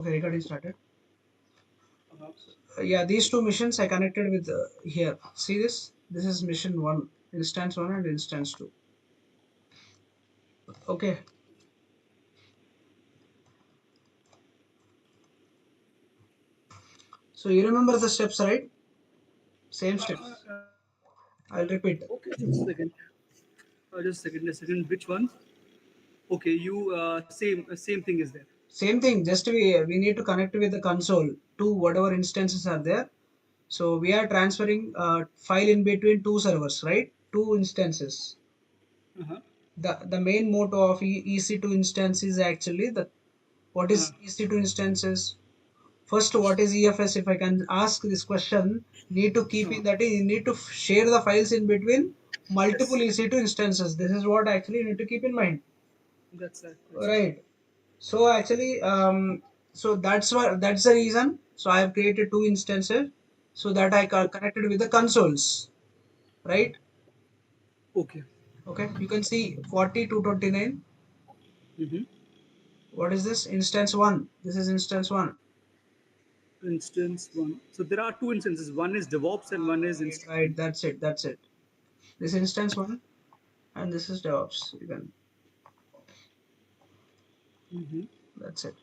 Okay, recording started. Uh-huh. Yeah, these two missions I connected with here. See this? This is mission 1, instance 1 and instance 2. Okay, so you remember the steps, right? Same Uh, steps. uh, I'll repeat. okay, just a second. Just a second. Which one? Okay, you same thing is there. Same thing, just we need to connect with the console to whatever instances are there. So we are transferring file in between two servers, right? Two instances. Uh-huh. The main motto of EC2 instance is actually the what Uh-huh. is EC2 instances. First, what is EFS? If I can ask this question, need to keep Uh-huh. in that you need to share the files in between multiple Yes, EC2 instances. This is what actually you need to keep in mind, that's that. That's right. right? So actually, so that's the reason. So I have created two instances so that I connected with the consoles, right? Okay. Okay, you can see 40 to 29. Mm-hmm. What is this? Instance one. This is instance one. Instance one. So there are two instances. One is DevOps and one is Right, instance right. one. That's it. That's it. This instance one and this is DevOps. You can. Mm-hmm. That's it.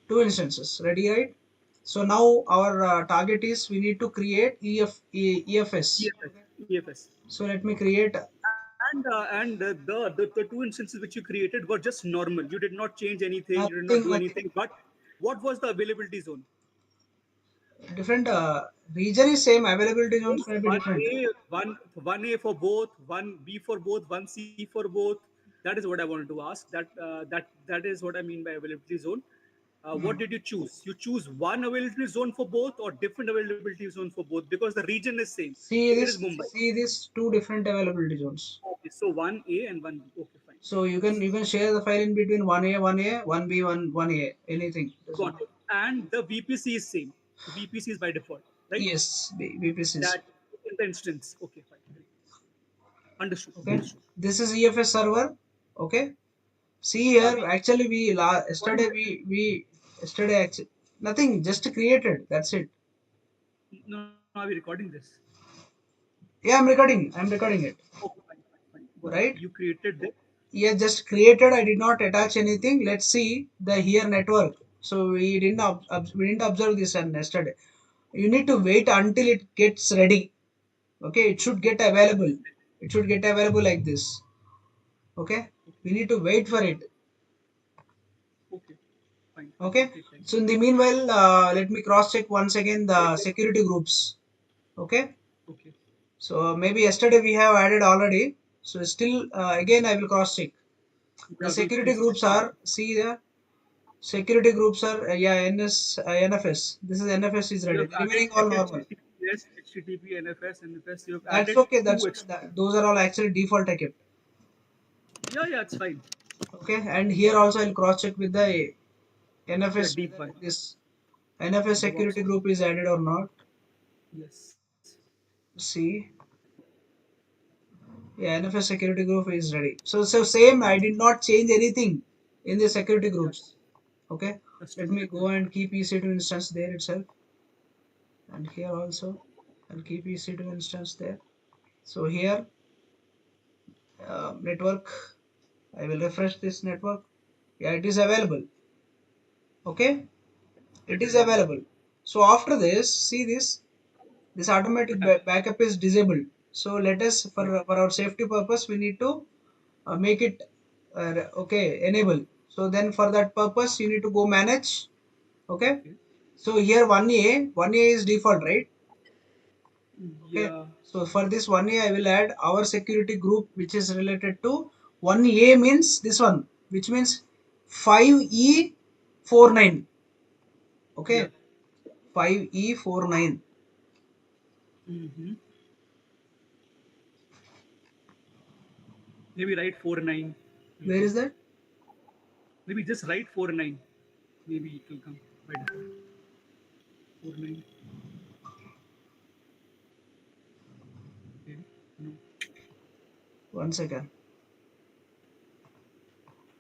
Two instances. Ready, right? So now our target is we need to create EFS. EFS. EFS. So let me create And the two instances which you created were just normal. You did not change anything. You did not nothing, do nothing. anything. But what was the availability zone? Different region is same. Availability zones Yes, may be one different. A, one A for both, one B for both, one C for both. That is what I wanted to ask. That is what I mean by availability zone. What did you choose? You choose one availability zone for both or different availability zone for both because the region is same. It is Mumbai. See this two different availability zones. Okay, so one A and one B. Okay, fine. So you can share the file in between one B, one A, anything. Doesn't Got matter. it. And the VPC is same. The VPC is by default, right? Yes, VPCs. That in the instance. Okay, fine. Great. Understood. Okay. Understood. This is EFS server. Okay. See Are here, we actually recording yesterday we yesterday actually nothing, just created. That's it. this? No, are we recording this? Yeah, I'm recording. I'm recording it. Okay, fine, fine, fine. Go ahead. Right? You created this. Yeah, just created. I did not attach anything. Let's see the here network. So we didn't observe this on yesterday. You need to wait until it gets ready. Okay, it should get available. It should get available like this. Okay, we need to wait for it. Okay, fine, fine. Okay, Take time. so in the meanwhile, let me cross check once again the security groups. Okay, Okay. so maybe yesterday we have added already. So still again I will cross check. The Yeah, we'll security please check. groups are, see the security groups are, yeah, NFS. This is NFS is You ready. have The added remaining all normal. HTTPS, HTTP, NFS, NFS. You have That's added okay. two That's okay. extra. Those are all actually default I kept. Yeah, yeah, it's fine. Okay, and here also I'll cross check with the Yeah, NFS deep whether one. this NFS DevOps. security group is added or not. Yes. See, yeah, NFS security group is ready. So same. I did not change anything in the security Yeah, groups. Okay, that's let totally me fine. go and keep EC2 instance there itself, and here also I'll keep EC2 instance there. So here network. I will refresh this network. Yeah, it is available. Okay, it It is is available. available. So after this, see this automatic What happened? backup is disabled. So let us Right. for our safety purpose we need to make it okay enable. So then for that purpose you need to go manage. Okay, Okay. so here 1A is default, right? Okay, Yeah. so for this 1A I will add our security group which is related to 1A means this one, which means 5E49. Yeah. Okay, 5E49. Mm-hmm. Maybe write 4-9 will Where come. is that? Maybe just write 4-9. Maybe it will come by default. 4-9. Okay. No. One second.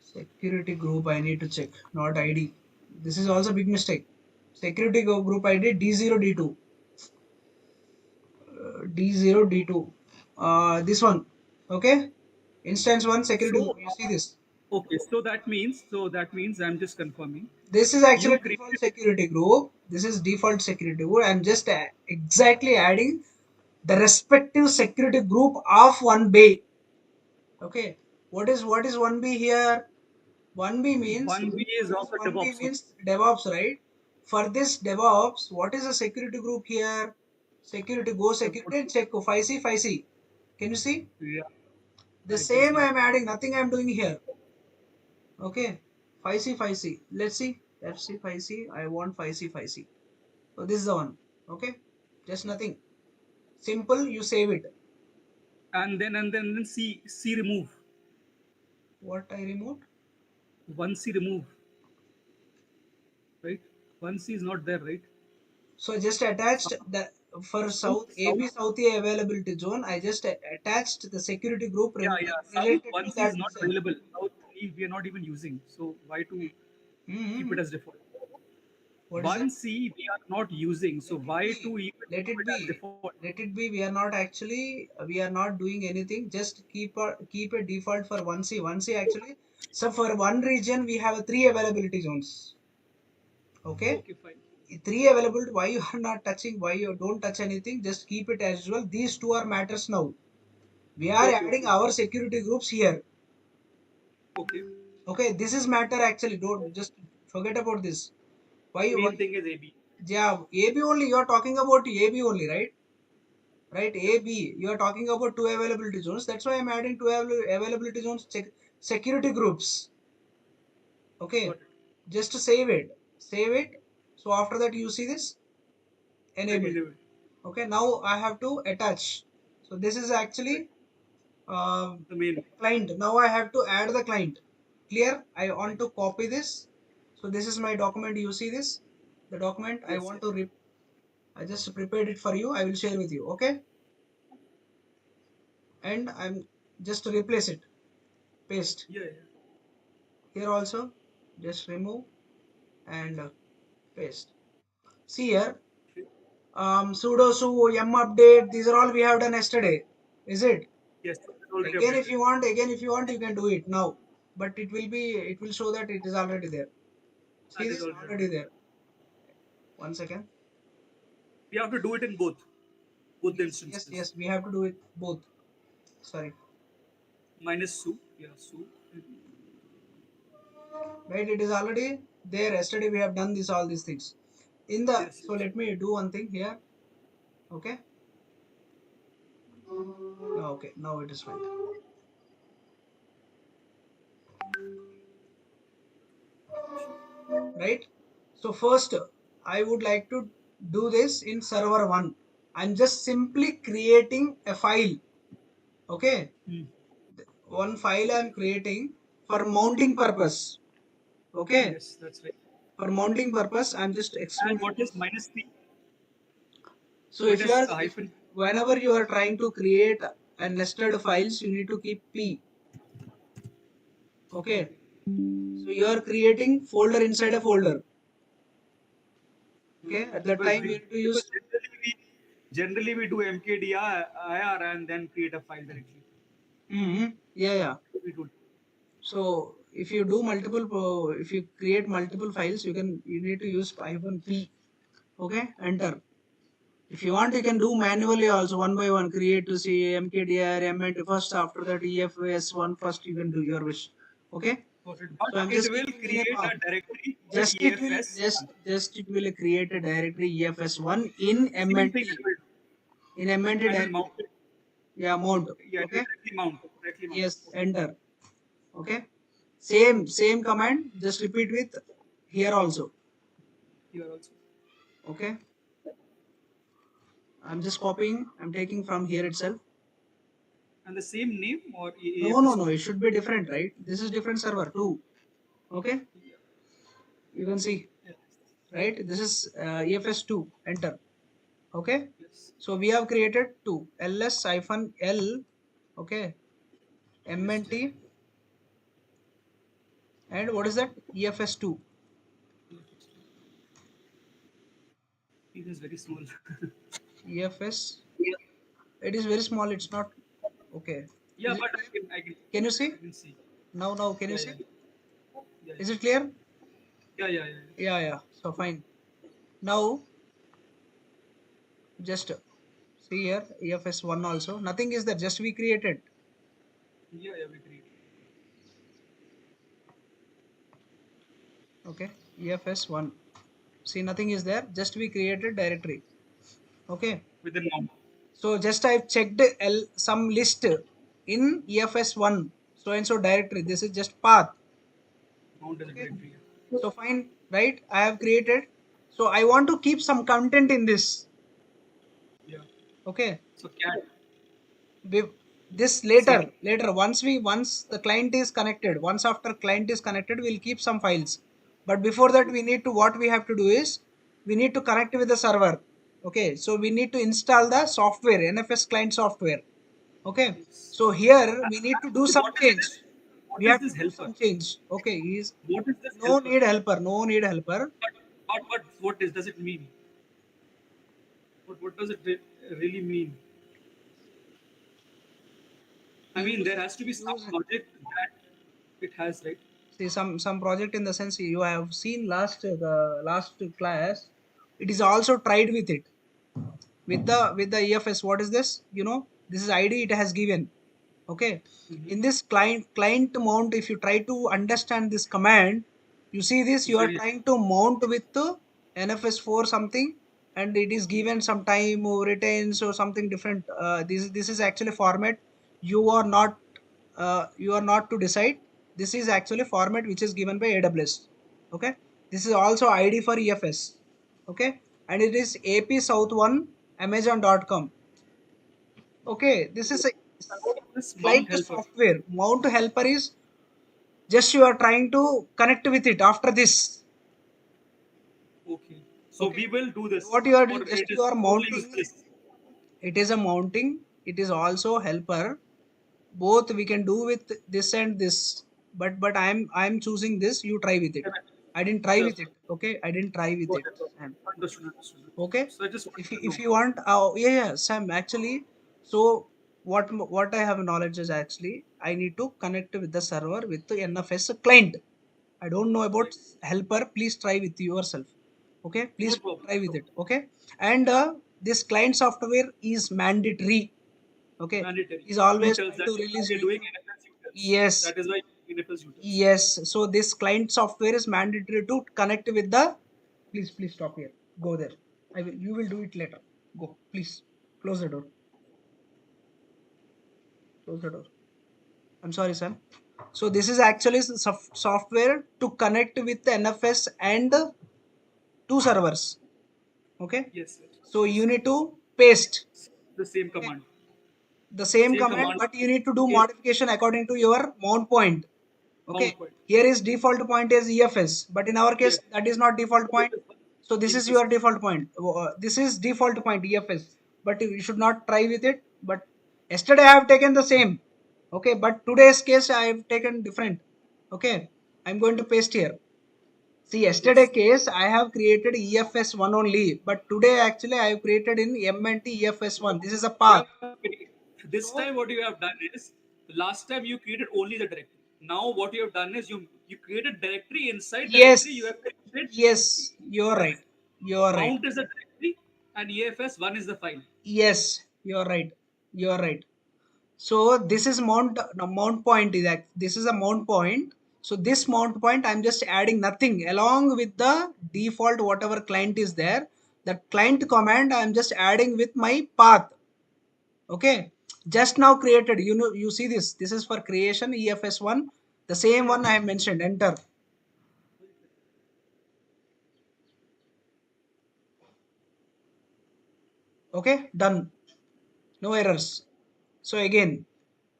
Security group I need to check, not ID. This is also big mistake. Security group ID D0 D2 D0 D2. This one. Okay. Instance one security group. So You see this. okay, so that means I'm just confirming. This is You actually default created security group. This is default security group. I'm just exactly adding the respective security group of one bay. Okay. What is one B here? 1B means one B is what is also 1B DevOps. means DevOps, right? For this DevOps, what is a security group here? Security, go Okay, what? security and check 5C 5C. Can you see? Yeah, The I can same see I that. am adding, nothing I am doing here. Okay. 5C 5C. Let's see. FC 5C. I want 5C 5C. So this is the one. Okay. Just nothing. Simple, you save it. And then C remove. What I removed? One C remove, right? One C is not there, right? So just attached the for South, South South. AB South A availability zone. I just attached the security group Yeah. South related one to C is that not region. available. South we are not even using. So why to keep Mm-hmm. it as default? What is that? One C we are not using. So Let it why be. to even Let keep it it as be. default? Let it be. We are not doing anything. Just keep a default for 1C. 1C actually. So for one region we have three availability zones. Okay. Okay, fine. Three available. Why you are not touching? Why you don't touch anything? Just keep it as usual. These two are matters now. We are adding Okay. our security groups here. Okay. Okay, this is matter actually. Don't just forget about this. Why? Main Why? thing is AB. Yeah, AB only. You are talking about AB only, right? Right, AB. You are talking about two availability zones. That's why I'm adding two availability zones. Security groups. Got Okay, it. just to save it. Save it. So after that, you see this I enable. need it. Okay, now I have to attach. So this is Right. actually The main. client. Now I have to add the client. Clear? I want Right. to copy this. So this is my document. You see this? The document I Yes. want to I just prepared it for you. I will share with you. Okay? And I'm just to replace it. Paste. Yeah. Here also just remove and paste. See here. Okay. Sudo su yum update. These are all we have done yesterday. Is it? Yes. It's already If updated. you want, you can do it now. But it will show that it is already there. See That is this already already updated. there. One second. We have to do it in both the Yes. instances. We have to do it both. Sorry. Minus Su. Yeah, Su. Right? It is already there. Yesterday we have done this all these things. In the Yes. so Yes. let me do one thing here. Okay. Okay. Now it is fine. Right? So first, I would like to do this in server one. I'm just simply creating a file. Okay, Hmm. one file I'm creating for mounting purpose. Okay, Yes, that's right. for mounting purpose, I'm just And excluding what is this. minus P? So if you Minus are, if hyphen. whenever you are trying to create a nested files, you need to keep P. Okay, so you are creating folder inside a folder. Okay, at that Because time you need to because use. generally we do mkdir and then create a file directly. Yeah. We do. So if you do multiple, if you create multiple files, you need to use hyphen p. Okay, enter. If you want, you can do manually also one by one. Create to see mkdir, mnt first. After that, efs one first. You can do your wish. Okay. Got it. So But I'm it just will keeping in a create path. a directory called Just it will EFS. just it will create a directory efs one in Same thing it mnt will do. in mnt And will directory. mount it. Yeah, mount. Yeah, it will Okay. directly mount. Directly mount. Yes, Okay. enter. Okay. Same command. Just repeat with here also. Here also. Okay. I'm just copying. I'm taking from here itself. And the same name or No. EFS2? It should be different, right? This is different server too. Okay. Yeah. You can see, Yes. right? This is EFS2. Enter. Okay. Yes. So we have created two ls hyphen l. Okay. Yes. mnt and what is that? EFS2. It is very small. EFS. It is very small. It's not okay. Yeah, Is it but clear? I Can you see? can see. Now, can you Yeah, see? yeah, yeah, Is it yeah, clear? yeah, yeah, yeah. Yeah. So fine. Now, just see here, EFS1 also. Nothing is there. Just we created. Yeah, yeah, we create Okay. EFS1. See, nothing is there. Just we created directory. Okay. within mount. So just I've checked some list in EFS1. So and so directory. This is just path. Mount as a Okay. directory. So fine, right? I have created. So I want to keep some content in this. Yeah. Okay. So cat We, this set. later once the client is connected, once after client is connected, we'll keep some files. But before that, we need to what we have to do is we need to connect with the server. Okay. So we need to install the software, NFS client software. Okay. Yes. So here we need to do some What is change. this? What We is have to this do helper? some change. Okay. Is What is this no helper? need helper. No need helper. What does it mean? What does it really mean? I mean, there Use has to be some use logic that it has, right? see some project in the sense you have seen last class. It is also tried with it with the EFS. What is this? This is ID it has given. Okay. Mm-hmm. In this client mount, if you try to understand this command, you see this, It's you are very trying to mount with the NFS4 something, and it is given some time or retains or something different. This is actually format you are not you are not to decide. This is actually format which is given by AWS. Okay. This is also ID for EFS. Okay. And it is AP South 1 Amazon.com. Okay. This is a and what is this client mount helper? software. Mount helper is just you are trying to connect with it after this. Okay. So Okay. we will do this, What you are or doing, just it you is are totally mounting. useless. It is a mounting. It is also helper. Both we can do with this and this. But I'm choosing this. You try with it. I didn't try Sure, with sure. it. Okay. I didn't try with Got it, it. Got Sam. it. Understood. Understood. Okay. So I just if wanted you, to if know. you want yeah, Sam, actually, so what I have knowledge is actually I need to connect with the server with the NFS client. I don't know about Right. helper. Please try with yourself. Okay. No Please problem. try No with problem. it. Okay. And this client software is mandatory. Okay. Mandatory. Is You always tells try that to if release you're doing release. NFS utils. Yes. That is why NFS utils. Yes. So this client software is mandatory to connect with the. Please stop here. Go there. I will. You will do it later. Go. Please close the door. Close the door. I'm sorry, Sam. So this is actually software to connect with the NFS and two servers. Okay. Yes, yes, So yes. you need to paste. The same Okay. command. The same Same command, command. but you need to do In modification according to your mount point. Okay. mount point. Here is default point is EFS, but in our case Yes. that is not default point. So this is EFS. your default point. This is default point EFS, but you should not try with it. But yesterday I have taken the same. Okay, but today's case I have taken different. Okay, I'm going to paste here. See, yesterday Yes. case I have created EFS1 only, but today actually I have created in MNT EFS1. This is a Yeah. path. This So time, what you have done is last time you created only the directory. Now, what you have done is you created directory inside directory. You yes, have created yes, you're the right. You're right. mount is the directory and EFS one is the file. Yes, you're right. You're right. So this is mount no, mount point is that this is a mount point. So this mount point I'm just adding nothing along with the default whatever client is there. The client command I'm just adding with my path. Okay. Just now created. You know you see this. This is for creation EFS1. The same one I have mentioned. Enter. Okay. Done. No errors. So again,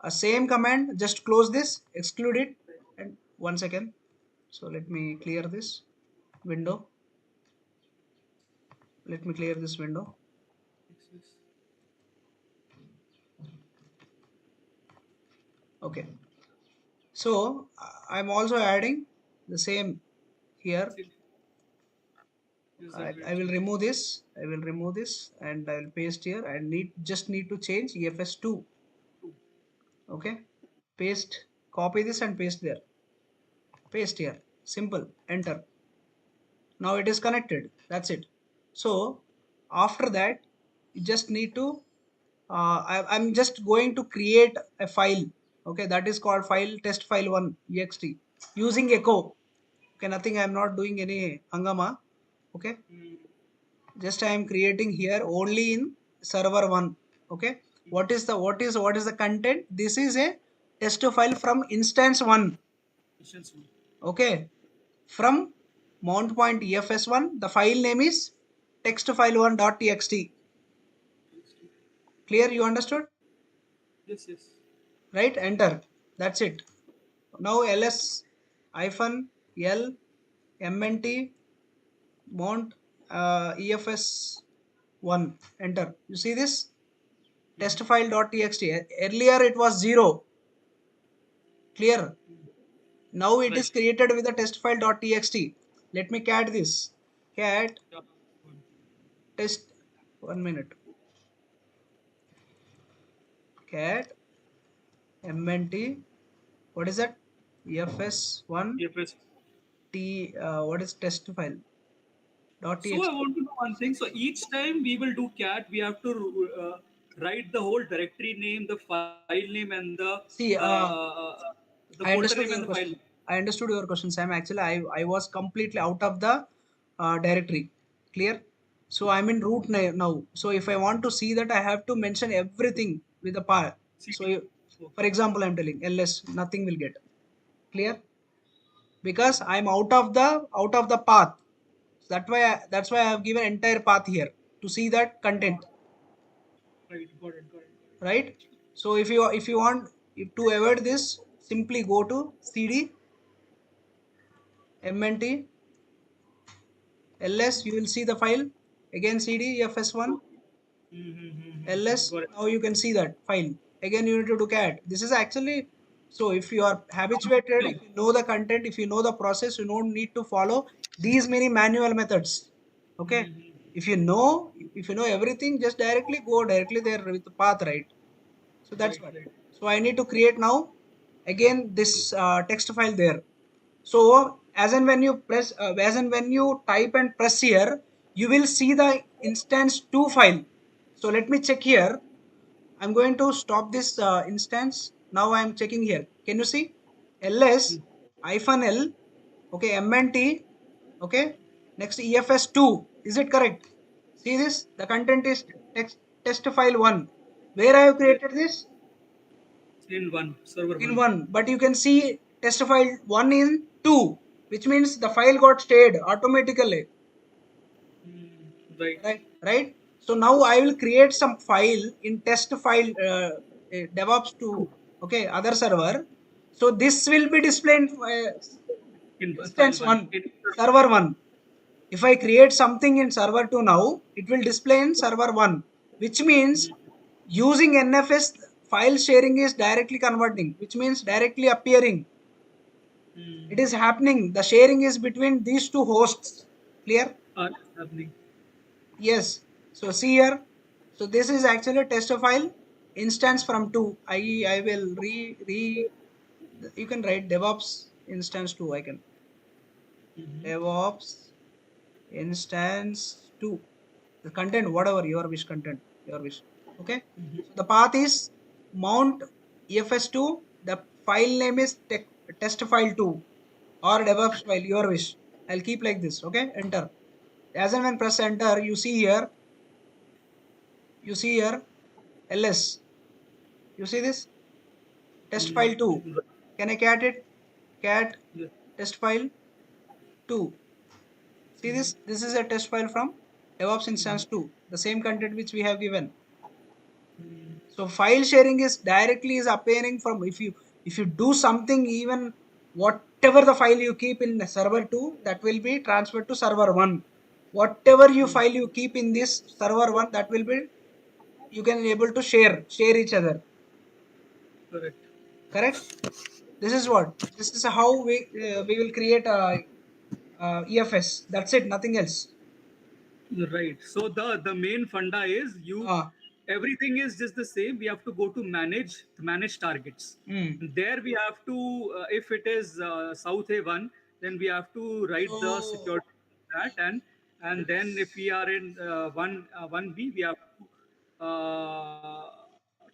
a same command, just close this, exclude it, and 1 second. So let me clear this window. Let me clear this window. Okay. So I'm also adding the same here. Same. Yes, I agreed. will remove this. I will remove this and I will paste here. I need to change EFS2. Okay. Paste. Copy this and paste there. Paste here. Simple. Enter. Now it is connected. That's it. So after that, you just need to. I'm just going to create a file. Okay, that is called file test file one ext using echo. Okay, nothing. I'm not doing any hangama. Okay, just I am creating here only in server one. Okay, what is the content? This is a test file from instance one. Questions one. Okay, from mount point efs1, the file name is text file one.txt. Clear? You understood? Yes, yes. Right? Enter. That's it. Now ls hyphen l mnt mount efs1. Enter. You see this test file.txt? Earlier it was 0. Clear? Now it is Right. created with the test file.txt. Let me cat this. Cat Yeah. One. test. 1 minute. Cat mnt. What is that? efs1 EFS. t. What is test file dot So I txt? want to know one thing. So each time we will do cat, we have to write the whole directory name, the file name, and See, the folder I name and understood the your file name. question. I understood your question, Sam. Actually, I was completely out of the directory. Clear? So I'm in root now. So if I want to see that, I have to mention everything with the par. So CD. for Okay. example, I'm telling ls, nothing will get. Clear? Because I'm out of the path. That's why I have given entire path here to see that content. Right. Got it. Got it. Right? So if you want to avoid this, simply go to cd mnt ls. You will see the file. Again cd fs1 ls. Got it. Now you can see that file. Again you need to do cat. This is actually, so if you are habituated, Got if you know the content, if you know the process, you don't need to follow these many manual methods. Okay, if you know everything, just directly go directly there with the path, right? So that's Right. what. Right. So I need to create now again this text file there. So as and when you type and press here, you will see the instance 2 file. So let me check here. I'm going to stop this instance. Now I'm checking here. Can you see ls hyphen l? Okay, mnt. Okay, next efs2. Is it correct? See this, the content is test file 1. Where I have Yes. created this? In one server In one. 1, but you can see test file 1 in 2, which means the file got stayed automatically. Right. Right. So now I will create some file in test file devops to, okay, other server. So this will be displayed In file instance one. 1, server 1. If I create something in server 2 now, it will display in server 1, which means using nfs file sharing is directly converting, which means directly appearing. It is happening. The sharing is between these two hosts. Clear? Are happening. Yes. So see here. So this is actually a test file instance from 2. I will re you can write DevOps instance 2. I can DevOps instance 2. The content, whatever your wish content, your wish. Okay. So the path is mount efs2. The file name is test file 2 or DevOps file, your wish. I'll keep like this. Okay. Enter. As and when press enter, you see here ls. You see this test file 2. Right. Can I cat it? Cat Yes. test file 2. See this? This is a test file from DevOps instance 2. The same content which we have given. So file sharing is directly is appearing from, if you do something, even whatever the file you keep in server 2, that will be transferred to server 1. Whatever you file you keep in this server 1, that will be, you can able to share each other. Correct. Correct? This is how we will create a EFS. That's it, nothing else. Right. So the main funda is you, Ah, everything is just the same. We have to go to manage targets. hmm. And there we have to, if it is South A1, then we have to write the So, security of that, and then if we are in one B, we have to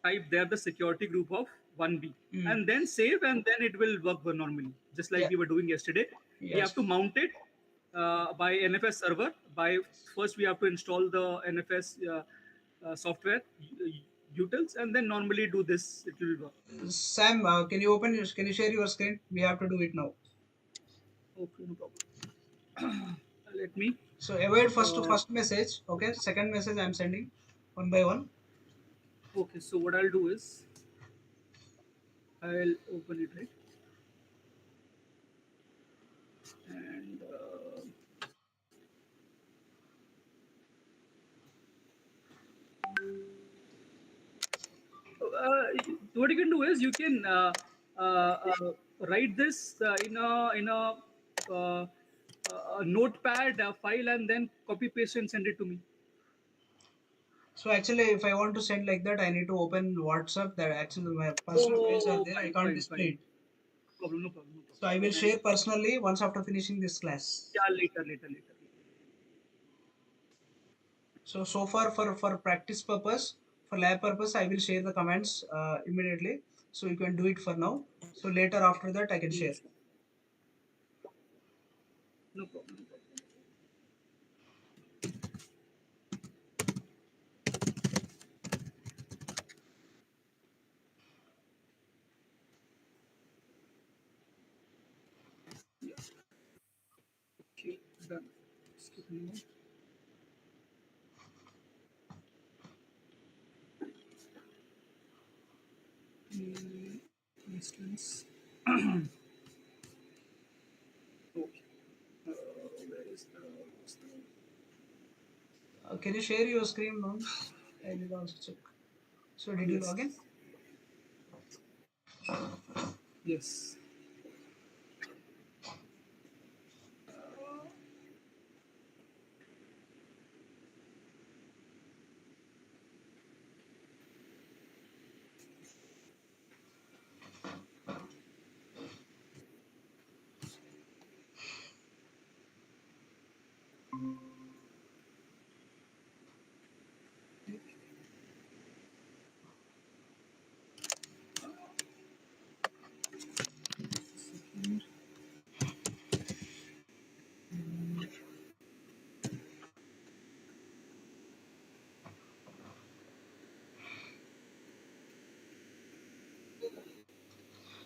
type there the security group of one B, hmm. and then save, and then it will work normally, just like Yeah, we were doing yesterday. We have yes. to mount it by NFS server. By first, we have to install the NFS software utils, and then normally do this. It will work. Sam, can you share your screen? We have to do it now. Okay, no problem. Let me. So avoid first to Uh, first message. Okay, second message I'm sending one by one. okay, so what I'll do is I'll open it, right, and what you can do is you can write this uh, a notepad file, and then copy paste and send it to me. So actually, if I want to send like that, I need to open WhatsApp. That actually my personal files are Oh, there. I fine, can't fine, display fine. it. No problem, no problem, no So problem. I will Then share personally once after finishing this class. yeah, later. So far for practice purpose, for lab purpose, I will share the comments immediately. So you can do it for now. So later after that, I can share. Yes, no problem, no problem. Yeah, okay, done. Skip me one. Instance. Okay. Where is the Can you share your screen once? I will also check. So did you log in? yes, yes.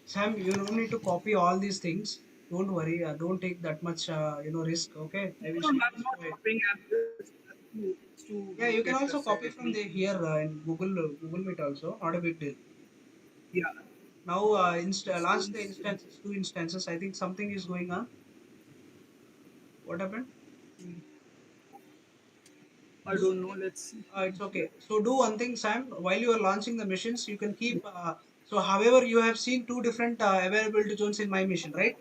Sam, you don't need to copy all these things. Don't worry. Don't take that much, risk. Okay, I will No, share I'm this not to it. copying. I'm just to Yeah, you can get also this copy from me. the here in Google Meet also. Not a big deal. Yeah. Now, So launch the instances, two instances. I think something is going on. What happened? I don't know. Let's see. It's okay. So do one thing, Sam. While you are launching the missions, you can keep. So, however, you have seen two different availability zones in my mission, right?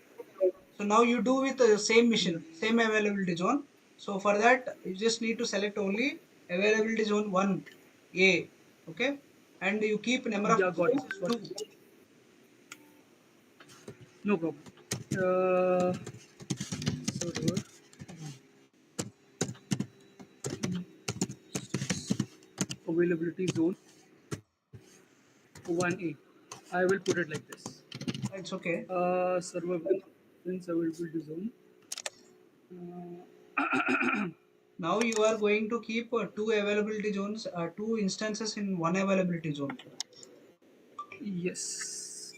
So now you do with the same Yeah. mission, same availability zone. So for that, you just need to select only availability zone 1A, okay? And you keep number of Yeah, got it. instances Got 2. it. No problem. Uh, server availability zone 1A. I will put it like this. It's okay. Server instance availability zone. Now you are going to keep two availability zones, two instances in one availability zone. Yes,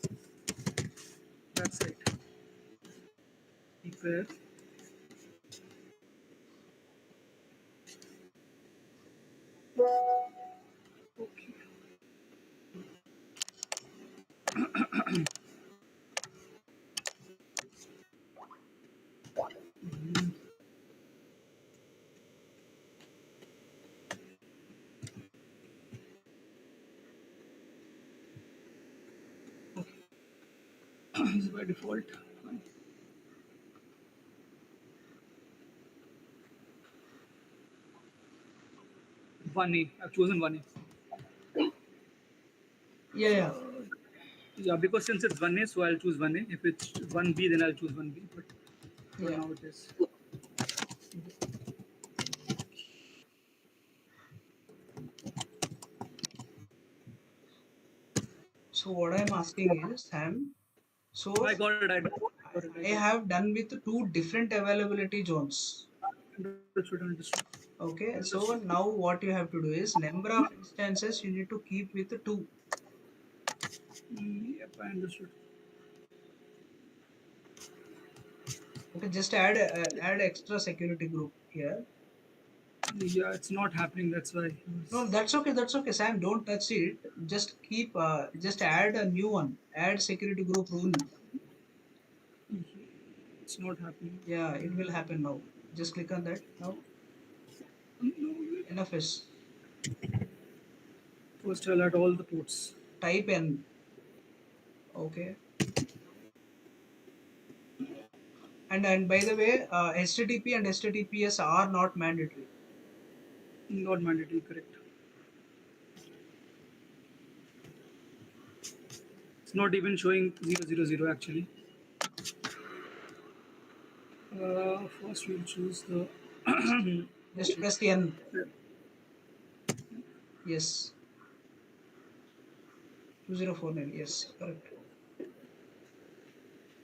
that's right. Prepare. Okay. Is by default. Fine. One A. I've chosen one Yeah, yeah, A. Yeah, because since it's one A, so I'll choose one A. If it's one B, then I'll choose one B. But for yeah. now, it is. So what I'm asking is, Sam, so I got it. I got it. I got it. I I got it. have done with two different availability zones. Understood. Understood. Okay, so Understood. now what you have to do is number of instances you need to keep with two. Yep, I understood. Okay, just add extra security group here. Yeah, it's not happening. That's why. No, that's okay. That's okay, Sam. Don't touch it. Just keep. Just add a new one. Add security group rule. It's not happening. Yeah, it will happen now. Just click on that now. No, Enough is first, I'll add all the ports. type N. Okay. And by the way, HTTP and HTTPS are not mandatory. Not mandatory, correct. It's not even showing 000 actually. First, we'll choose the. Just Okay. press the N. Yes. 2049. Yes. Correct.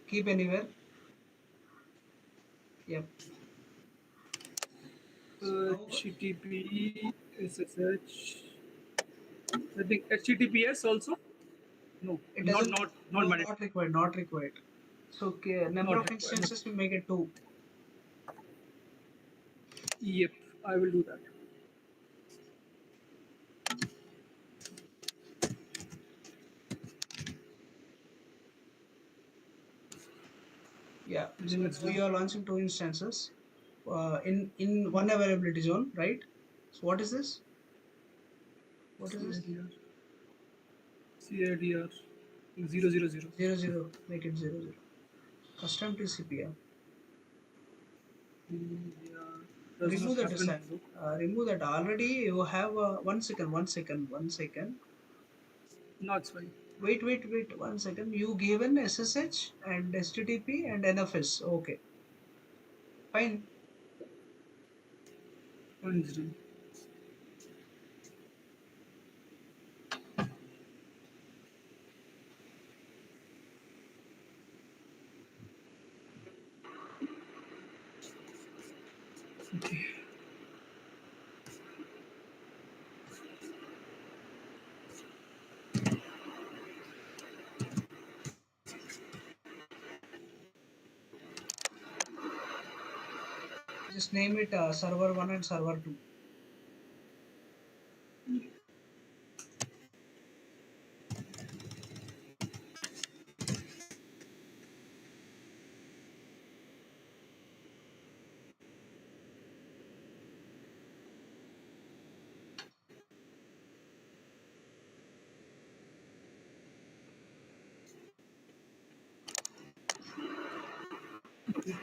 Keep anywhere. Yep. So now HTTP, SSH. I think HTTPS also. No, it not doesn't. not not No, mandatory. not required. Not required. So okay, number Not of required. No. instances we make it two. Yep, I will do that. Yeah. I So think it's now done. you are launching two instances in one availability zone, right? So what is this? What is this? CIDR. CIDR 000. Zero zero. Make it zero zero. Custom TCP. Yeah. Yeah, does not Remove that happen Sam. though. Remove that. Already you have 1 second. 1 second. 1 second. No, it's fine. Wait. 1 second. You given SSH and HTTP and NFS. Okay. Fine. Fine, it's done. Okay. Just name it server 1 and server 2.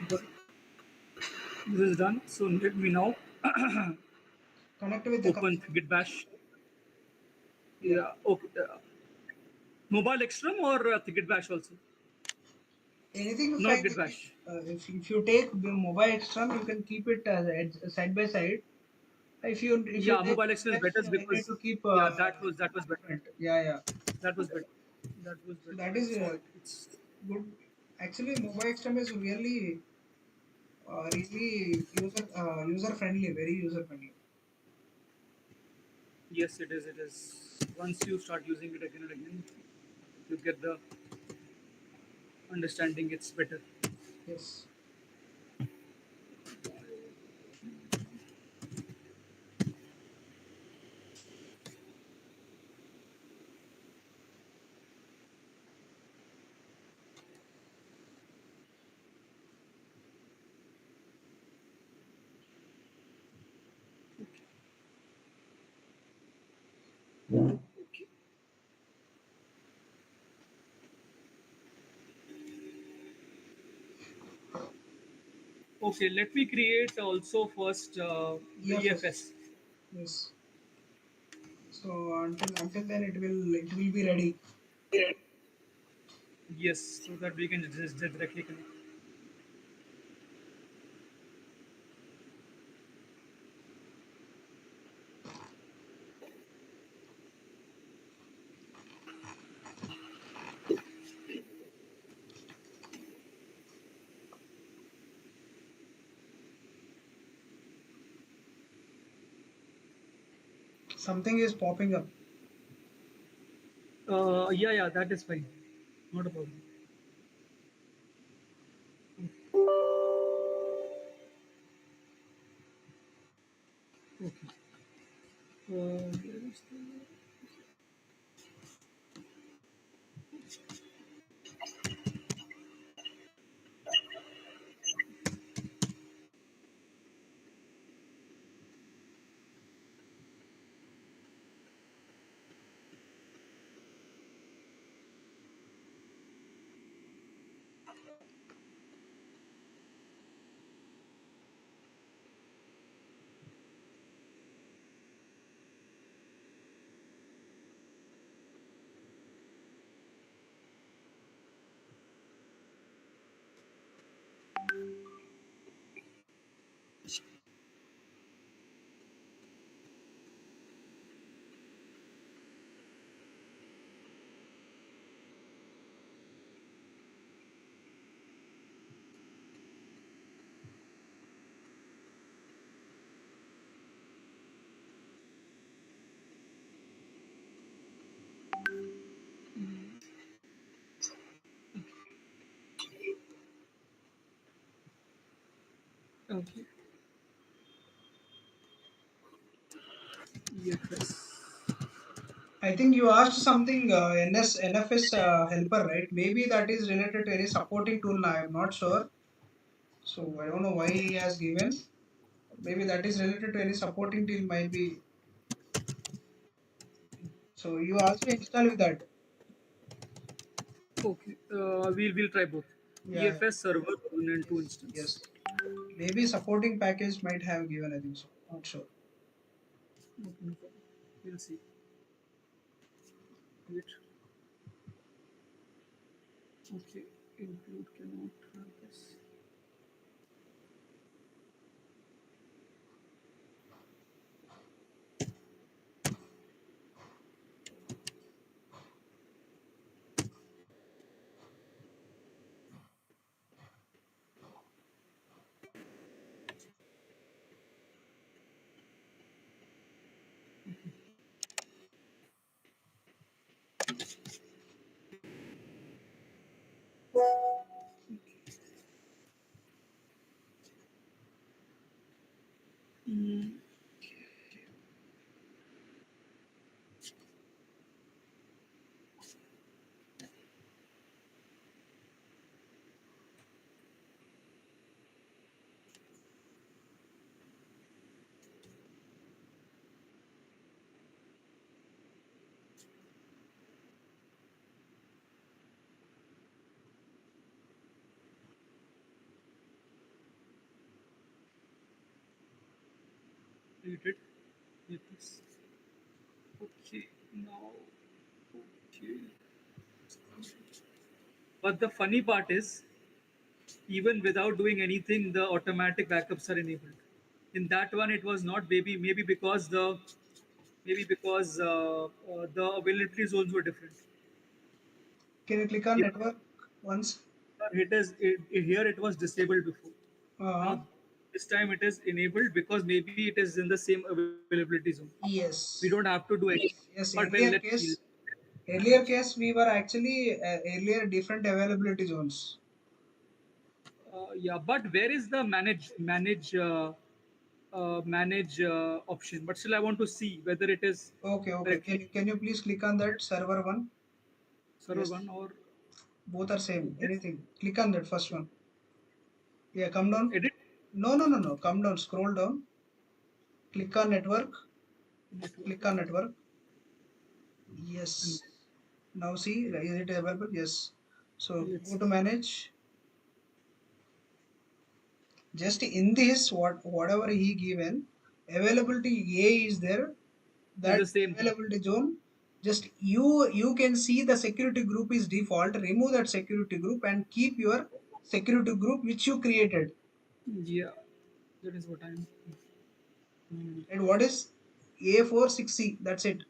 Got it. This is done. So let me now Connect with the open console. Git Bash. Yeah. Yeah. Okay. Mobile Extreme or Git Bash also? Anything Not fine Git with it. Bash. If you take the mobile extra, you can keep it side by side. If you Yeah, take Mobile Git Extreme is bash, better you need because to keep yeah, that was better. different. Yeah, yeah. That was better. That was So better. that I is saw it. It's good. Actually, mobile extra is really user friendly, very user friendly. yes, it is. It is. Once you start using it again and again, you get the understanding. It's better. Yes. Okay. Okay. Let me create also first the EFS. EFS. Yes. So until then it will be ready. Yes, so that we can just directly connect. Something is popping up. Yeah, yeah, that is fine. Not a problem. Okay. Where is okay? Yes. I think you asked something NFS helper, right? Maybe that is related to any supporting tool. I am not sure. So I don't know why he has given. Maybe that is related to any supporting tool. Might be. So you also install with that. Okay. We'll try both. Yeah. EFS server 1 and 2 Yes. instance. Yes. Maybe supporting package might have given. I think so. Not sure. Okay, no problem. We'll see. Wait. Okay. Include cannot have this. Mm, you did. Yes. Okay. Now. Okay. But the funny part is, even without doing anything, the automatic backups are enabled. In that one, it was not. Maybe because the availability zones were different. Can you click on Here network once? here it was disabled before. Uh, Now this time it is enabled because maybe it is in the same availability zone. We don't yes. have to do anything. Yes. Yes. But well, let's see. Earlier case, we were actually earlier different availability zones. Yeah, but where is the manage option? But still, I want to see whether it is Okay, okay. correctly Can you please click on that server one? server Yes, one or both are same. this Anything. Click on that first one. Yeah, come down. edit No, no, no, no. Come down. Scroll down. Click on network. network. Click on network. And Yes. Now see, is it available? Yes. So let's go see. to manage. Just in this, whatever he given, availability A is there. It's that the same thing. availability zone, just you can see the security group is default, remove that security group and keep your security group which you created. Yeah, that is what I'm. And what is A46C? That's it.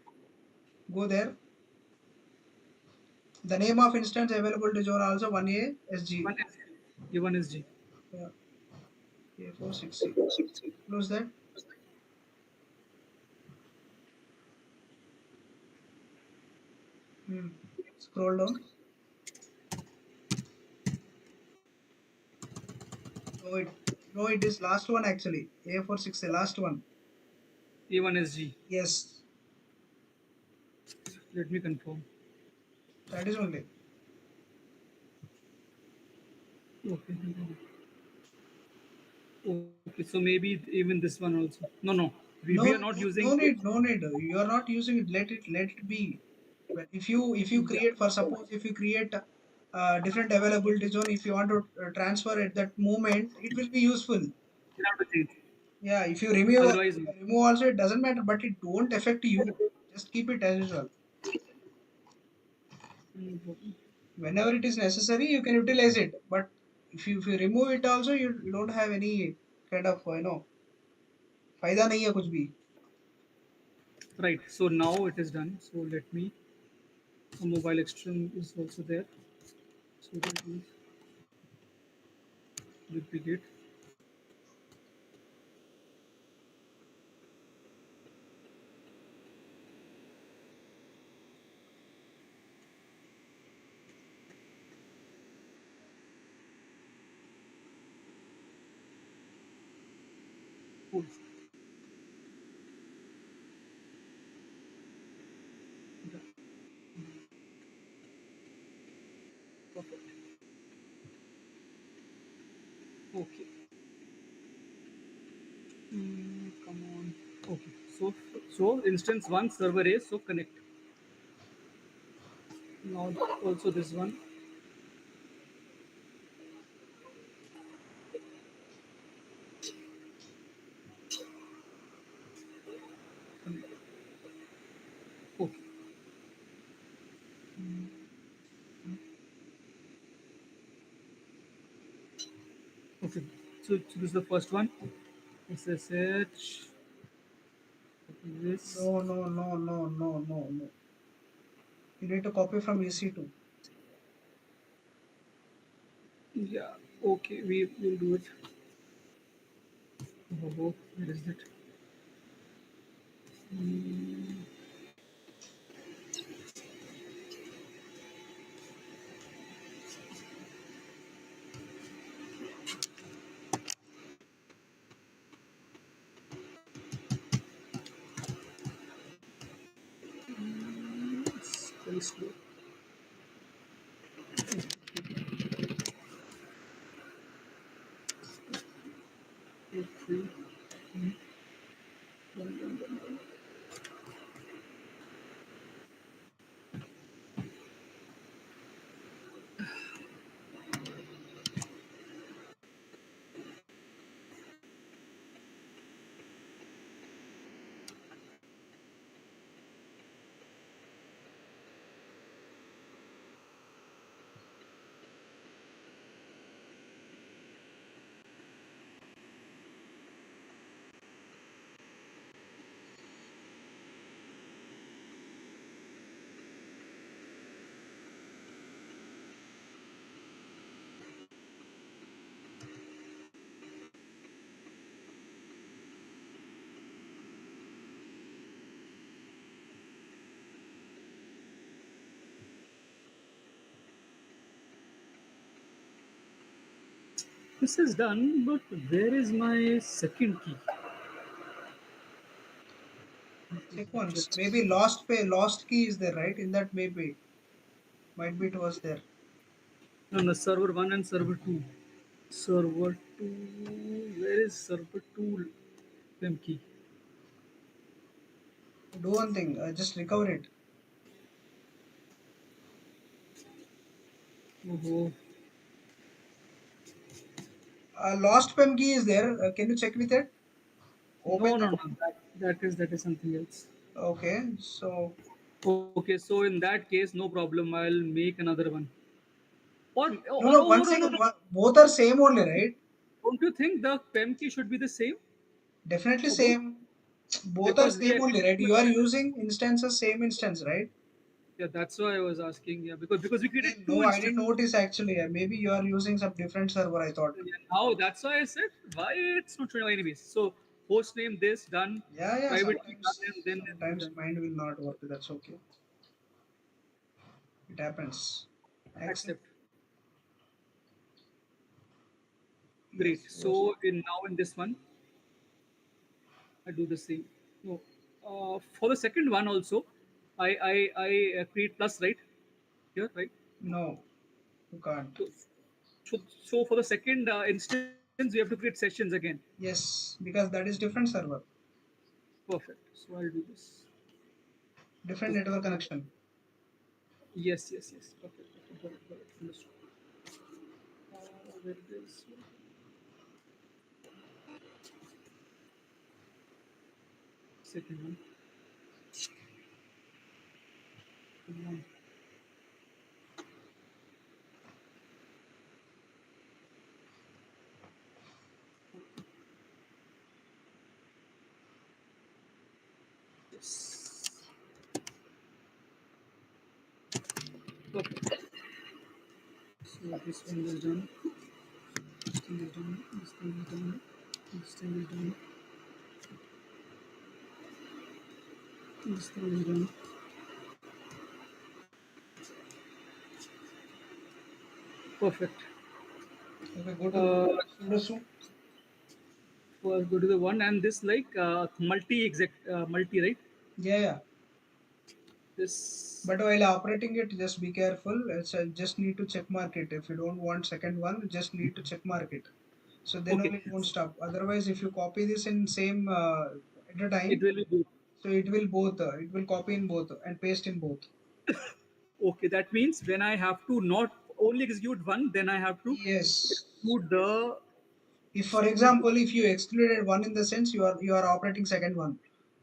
Go there. The name of instance availability zone also 1A SG. One SG. A1 SG. Yeah, A46C. Close that. Hmm. Scroll down. No, it is last one actually. A46C, last one. A1 SG. Yes, Let me confirm. that is only. Okay. Okay. So maybe even this one also. No, no. We are No, not no, using no this. need, no need. You are not using it. Let it be. But if you Yeah. create, for suppose if you create different availability zone, if you want to transfer at that moment, it will be useful. You have to change. Yeah, if you remove Otherwise, no. remove also it doesn't matter, but it won't affect you. Just keep it as usual. Mm, Whenever it is necessary, you can utilize it. But if you remove it also, you don't have any kind of फायदा नहीं है कुछ भी. right. So now it is done. So let me. A mobile extreme is also there. So that is duplicate. Cool. Yeah, perfect. Okay. Come on. Okay. So instance one server A. So connect. Now also this one. Connect. Okay. Okay. So this is the first one. SSH. No, This. no, no, no, no, no, no. You need to copy from EC2. Yeah. Okay. We will do it. Oh, where is it? It's very slow. Eight, three, one. This is done, but where is my second key? Check once. Just Maybe lost key is there, right? In that maybe might be it was there. no, no, server one and server two. Server two. Where is server two? Key. Do one thing. Just recover it. Oh, Lost key is there. Can you check with it? no, Open no, that. no. That is something else. Okay, so Okay, so in that case, no problem. I'll make another one. no, no. Oh One no, no, second. no. Both are same only, right? Don't you think the PEM key should be the same Definitely for both? same. Both are Because we same actually only, right? created You are settings. using instances, same instance, right? Yeah, that's why I was asking. Yeah, because we created Okay, two no, I didn't instances. notice actually. Maybe you are using some different server, I thought. Yeah, now that's why I said why it's not showing anyways. So host name this done, Yeah, yeah. private key done, and Sometimes, then this is sometimes done. mind will not work. That's okay. It happens. Accept. Accept. Yes. Great. Yes. So in now in this one, I do the same. No, for the second one also, I create plus right here right. No, you can't. So so for the second instance, we have to create sessions again. Yes, because that is different server, Perfect. So I'll do this. different Okay. network connection. Yes, yes, yes. Perfect. Perfect. Got it. Got it. Understood. Where it is. Second one. Second one. Yes. Perfect. So this one is done. This thing is done. This thing is done. This thing is done. This thing is done. Perfect. Okay, go to Uh, sudo su. go to the one and this like multi right. Yeah, yeah. This But while operating it, just be careful. Just need to check mark it. If you don't want second one, just need to check mark it. So then okay. only it won't stop. Otherwise, if you copy this in same at a It time, will be good. so it will both. It will copy in both and paste in both. Okay, that means when I have to not only execute one, then I have to Yes. exclude the If, for exclude the example, if you excluded one in the sense you are operating second one.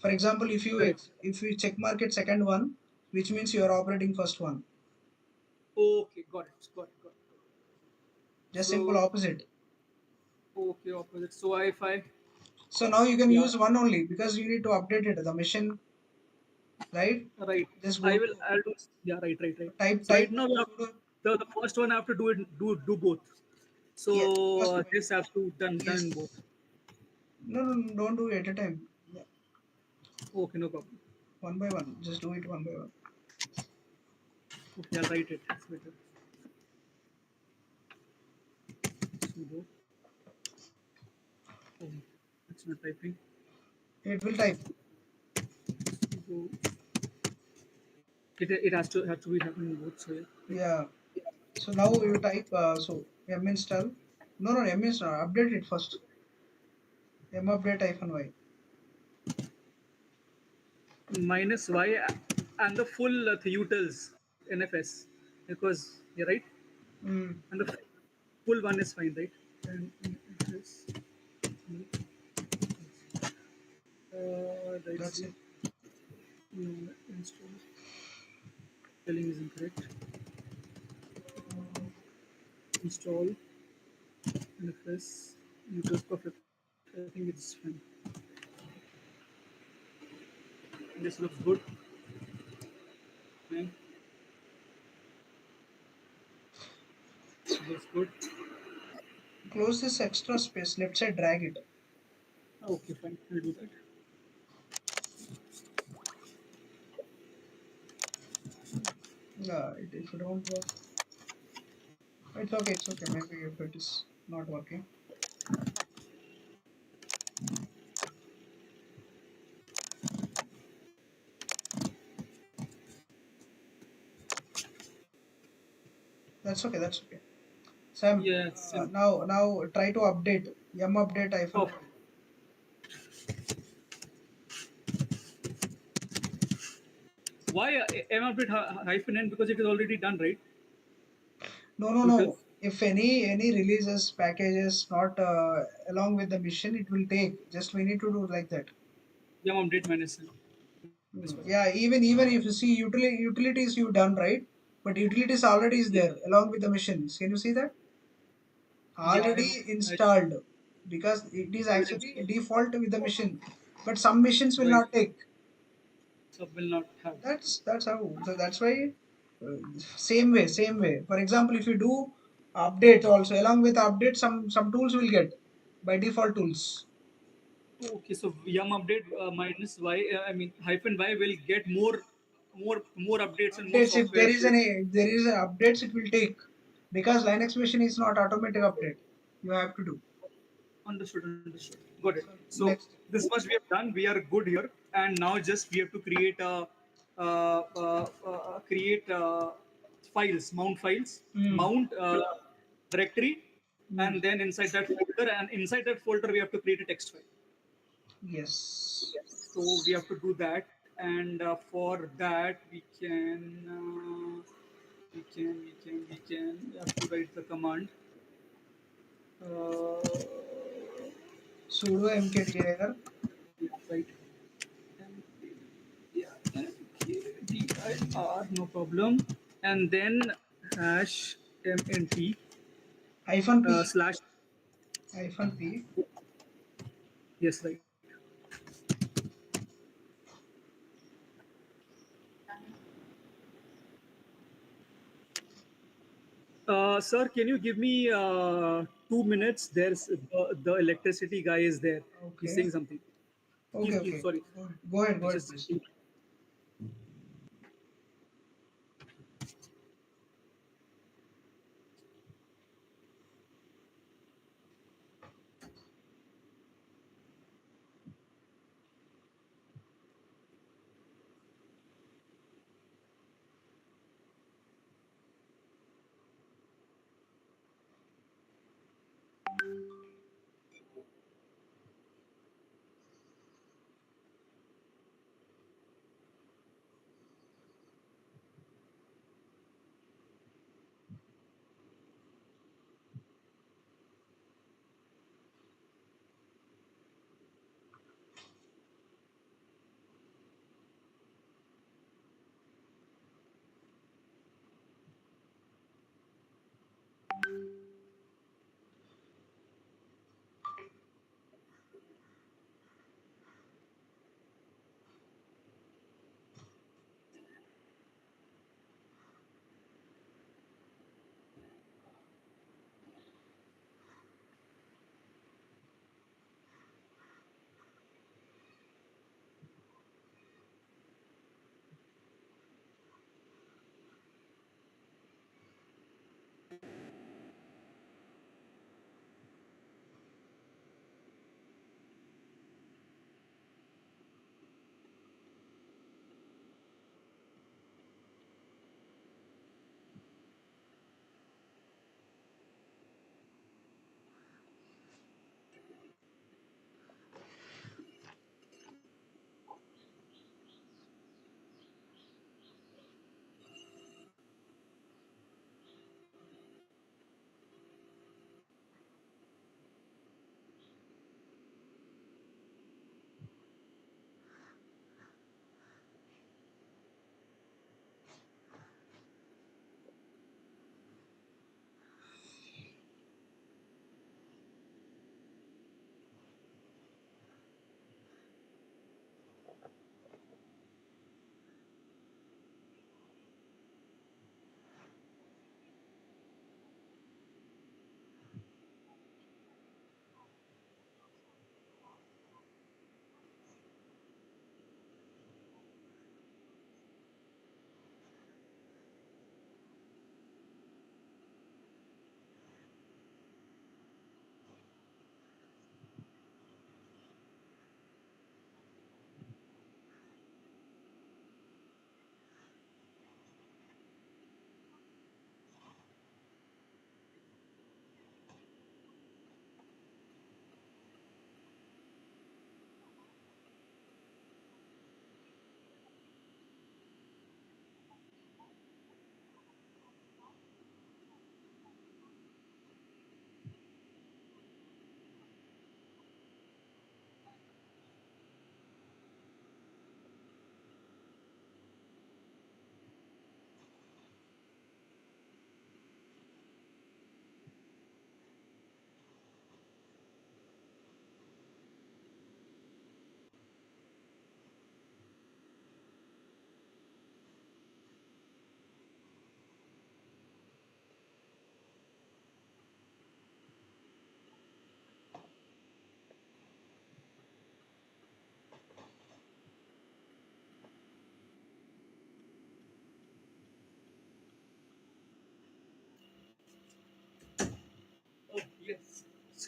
For example, correct. if you check mark it second one, which means you are operating first one. Okay, got it, got it, got it. Just simple So opposite. okay, opposite. So if I So now you can yeah use one only because you need to update it. The machine, right? right, Just I go will to I'll do yeah right. So right type now we have, sudo. the first one I have to do it do both. So Yes, first one. this has to done in both. Yes. No, no, no, don't do it at a time. Yeah. Okay, no problem. One by one. Just do it one by one. Okay, I'll write it. It's better. Sudo. Oh, it's not typing. It will type. Sudo. It has to be happening both. So yeah, right. Yeah. So now you type so m install. No, no, m install. Update it first. M update hyphen y. Minus y and the full utils NFS because you're right, Mm, and the full one is fine, right? And NFS, right, that's see, it. no, install spelling is incorrect. Install NFS utils perfect. I think it's fine. This looks good. Fine. This looks good. Close this extra space. Left side drag it. Okay, fine. I'll do that. Yeah, if it don't work, it's okay. It's okay. Maybe if it is not working. That's okay. That's okay. Sam, Yes. now try to update. M update hyphen y. Perfect. Why m update hyphen n? Because it is already done, right? No, no, no. Utils. If any releases packages not along with the mission, it will take. Just we need to do like that. Yeah, update minus n. this one. Yeah, even if you see utilities you done right, but utilities already is Yeah, there along with the machines. Can you see that? yeah, Already I installed, because it is already actually installed. default with the machine, but some machines will Right. not take. Sub will not have. That's how. So that's why, same way. For example, if you do update also along with update, some tools will get by default tools. Okay, so yum update minus y, I mean hyphen y will get more updates and more Updates, if software. there is a updates, it will take, because Linux machine is not automatic update. You have to do. Understood, understood. Got it. So So next. this much we have done. We are good here, and now just we have to create create mount files, Mm, mount directory, and mm, then inside that folder, and inside that folder we have to create a text file. yes. So we have to do that, and for that we have to write the command. Uh, Sudo mkdir. right. Yeah, dir, no problem. And then hash mnt Hyphen p. slash. Hyphen p. Yes, right. Sir, can you give me 2 minutes? There's the electricity guy is there. He's Okay. saying something. Okay. Please, Okay. sorry. Go ahead, Just please.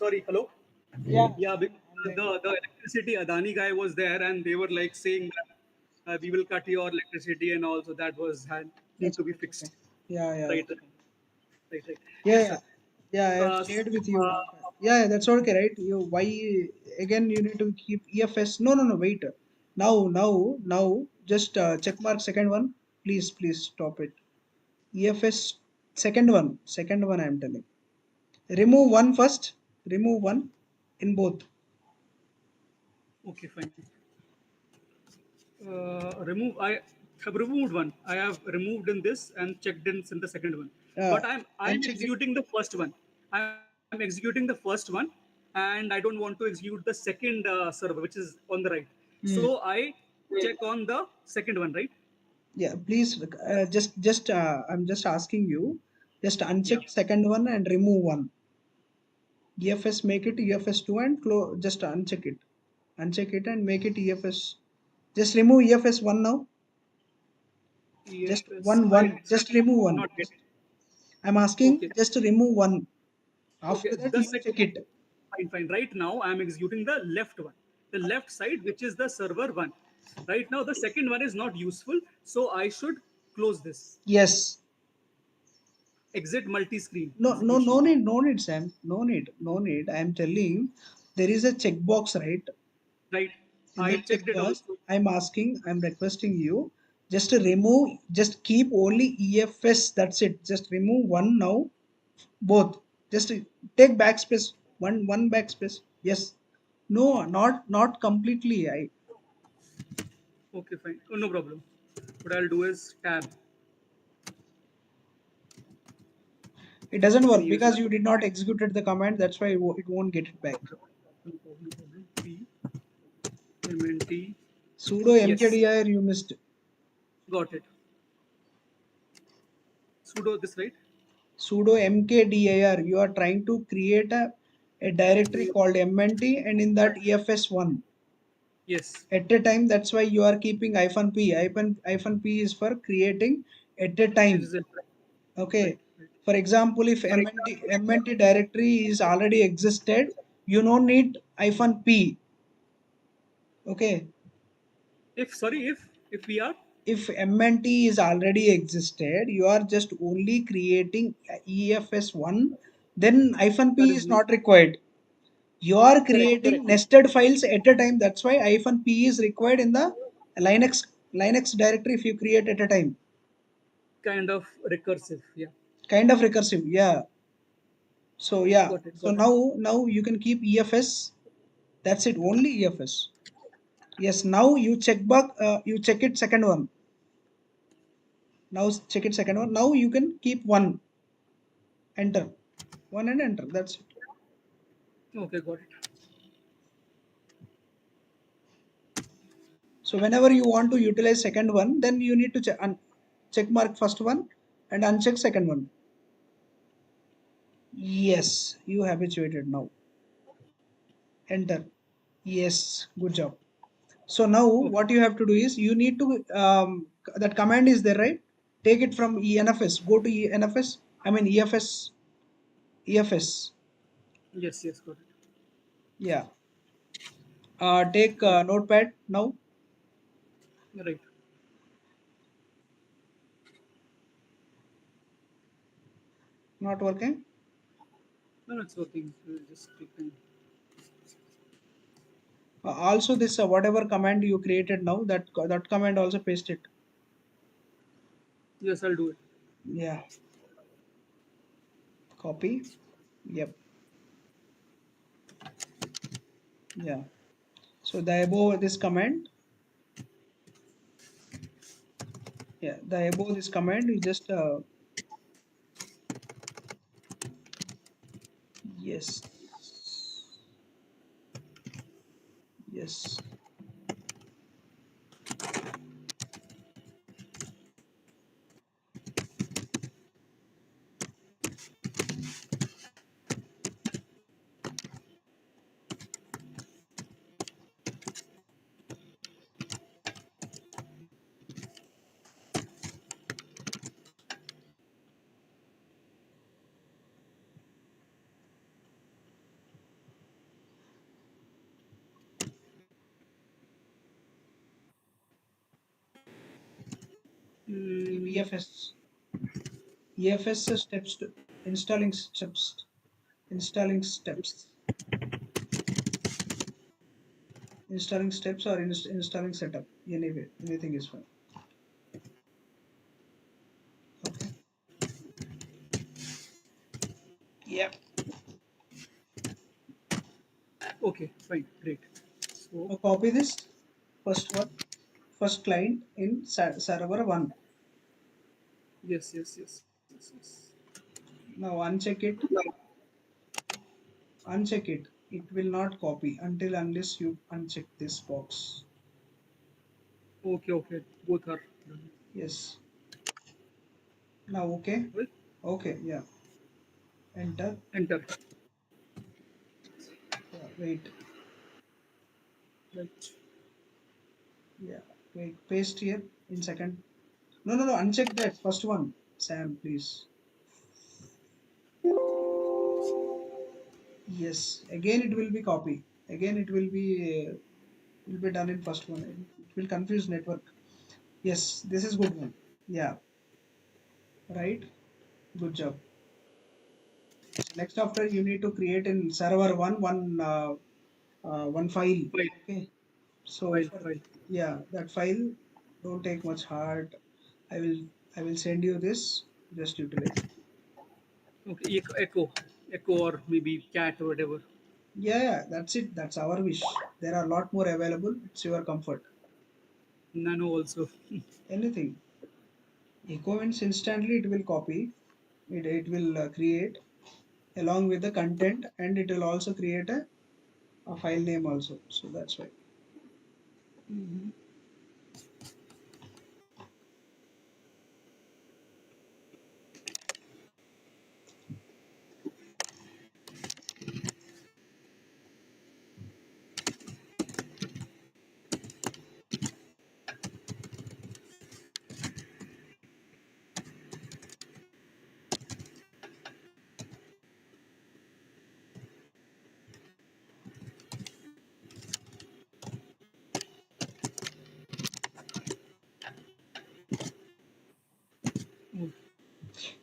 sorry, hello. Yeah, Yeah, I'm, because I'm there. the electricity Adani guy was there, and they were like saying that we will cut your electricity, and also that was had need That's to be okay. It's okay. fixed. Yeah, yeah, Right, that's right, fine. right, right. Yeah, Yes, yeah, sir. yeah. I have So, shared with you. Yeah, yeah, that's okay, right? You why again you need to keep EFS? No, no, no. Wait. Now, just check mark second one. Please stop it. EFS second one. I am telling. Remove one first. Remove one in both. okay, fine. Remove. I have removed one. I have removed in this and checked in the second one. Uh, But I'm Uncheck it. executing the first one. I'm executing the first one, and I don't want to execute the second server, which is on the right. Hmm. So I check on the second one, right? Yeah, please. I'm just asking you. Just Yeah. uncheck second one and remove one. EFS make it EFS2 and just uncheck it. Uncheck it and make it EFS. Just remove EFS1 now. Just EFS. one. Sorry, Just remove I'm one. not getting. I'm asking Okay. just remove one. Okay. After that The you second. check it. Fine, fine. Right now, I'm executing the left one, the left side, which is the server one. Right now, the second one is not useful, so I should close this. Yes. Exit multi-screen No, no, execution. no need, Sam. No need, no need. I'm telling there is a checkbox, right? Right? In I that checked it checkbox, also. I'm requesting you just to remove, just keep only EFS. That's it. Just remove one now, both. Just take backspace, one backspace. Yes. No, not completely. I Okay, fine. Oh, no problem. What I'll do is tab. It doesn't work Anyways, because you did not executed the command. That's why it won't get it back. no problem, no problem. P M N T. Sudo Yes, mkdir you missed. got it. Sudo this, right? Sudo mkdir you are trying to create a directory called mnt and in that efs1 Yes. at a time. That's why you are keeping hyphen p is for creating at a It time. is it. Okay, Right, right. for example, if For mnt directory is already existed, you don't need hyphen p. Okay, if sorry, if we are, if mnt is already existed, you are just only creating efs1, then hyphen that p is is not required. You are correct, creating correct. nested files at a time. That's why hyphen p is required in the linux directory if you create at a time. Kind of recursive. Yeah. Kind of recursive, yeah. So yeah, Got it, so got it. now you can keep efs. That's it, only efs. Yes, now you check back, you check it second one. Now check it second one. Now you can keep one, enter, one and enter. That's it. Okay, got it. So whenever you want to utilize second one, then you need to check mark first one and uncheck second one. Yes, you habituated now. Enter. Yes, good job. So now Okay. what you have to do is you need to that command is there, right? Take it from ENFS. Go to ENFS. I mean EFS. EFS. Yes, yes, got it. Yeah. Take Okay. notepad now. Right. Not working. No, no, it's working. We'll just take time. Also this whatever command you created now, that command also paste it. Yes, I'll do it. Yeah. Copy. Yep. Yeah. So the above this command. Yeah. The above this command you just yes. Yes. Mm, EFS. EFS steps to installing steps. Installing steps. Installing steps or installing setup. Anyway, anything is fine. Okay. Yep. okay, fine, great. So Now copy this first one, first client in server one. yes, yes, yes, yes, yes. Now uncheck it. Uncheck it. It will not copy until unless you uncheck this box. Okay, okay, both are done. Yes. Now okay. Well, Okay. Yeah. Enter. enter. Yeah. Wait. Right. Yeah. Wait. Paste here in second. No, no, no. Uncheck that first one. Sam, please. Yes. Again, it will be copy. Again, it will be done in first one. It will confuse network. Yes. This is good one. Yeah. Right. Good job. So next, after you need to create in server one file. File, Okay. So file, for file. yeah, that file don't take much hard. I will I will send you this. Just utilize it. Okay, echo, or maybe cat or whatever. Yeah, yeah, that's it. That's our wish. There are a lot more available. It's your comfort. Nano also. Anything. Echo means instantly it will copy. It will create along with the content, and it will also create a file name also. So that's why. Oh,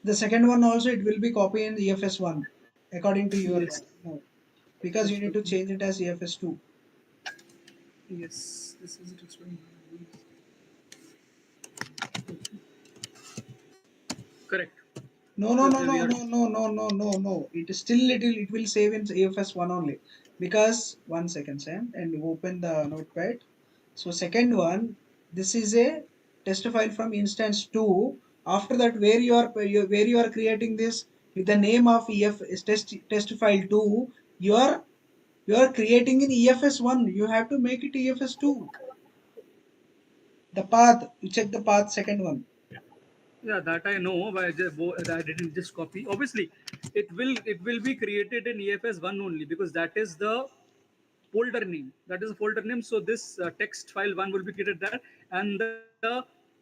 The second one also it will be copy in EFS1 according to your yes, no, because you that's need good. to change it as EFS2. Yes, this is just one. Correct. No, no, no, We no, are no, no, no, no, no, no. It is still little. It will save in EFS1 only. Because 1 second, Sam, and you open the notepad. So second one, this is a test file from instance two. After that, where you are creating this with the name of EF is test file two, you are creating in EFS1. You have to make it EFS2. The path. You check the path. Second one. yeah, that I know, but I didn't just copy. Obviously, it will be created in EFS one only because that is the folder name. That is a folder name. So this text file one will be created there, and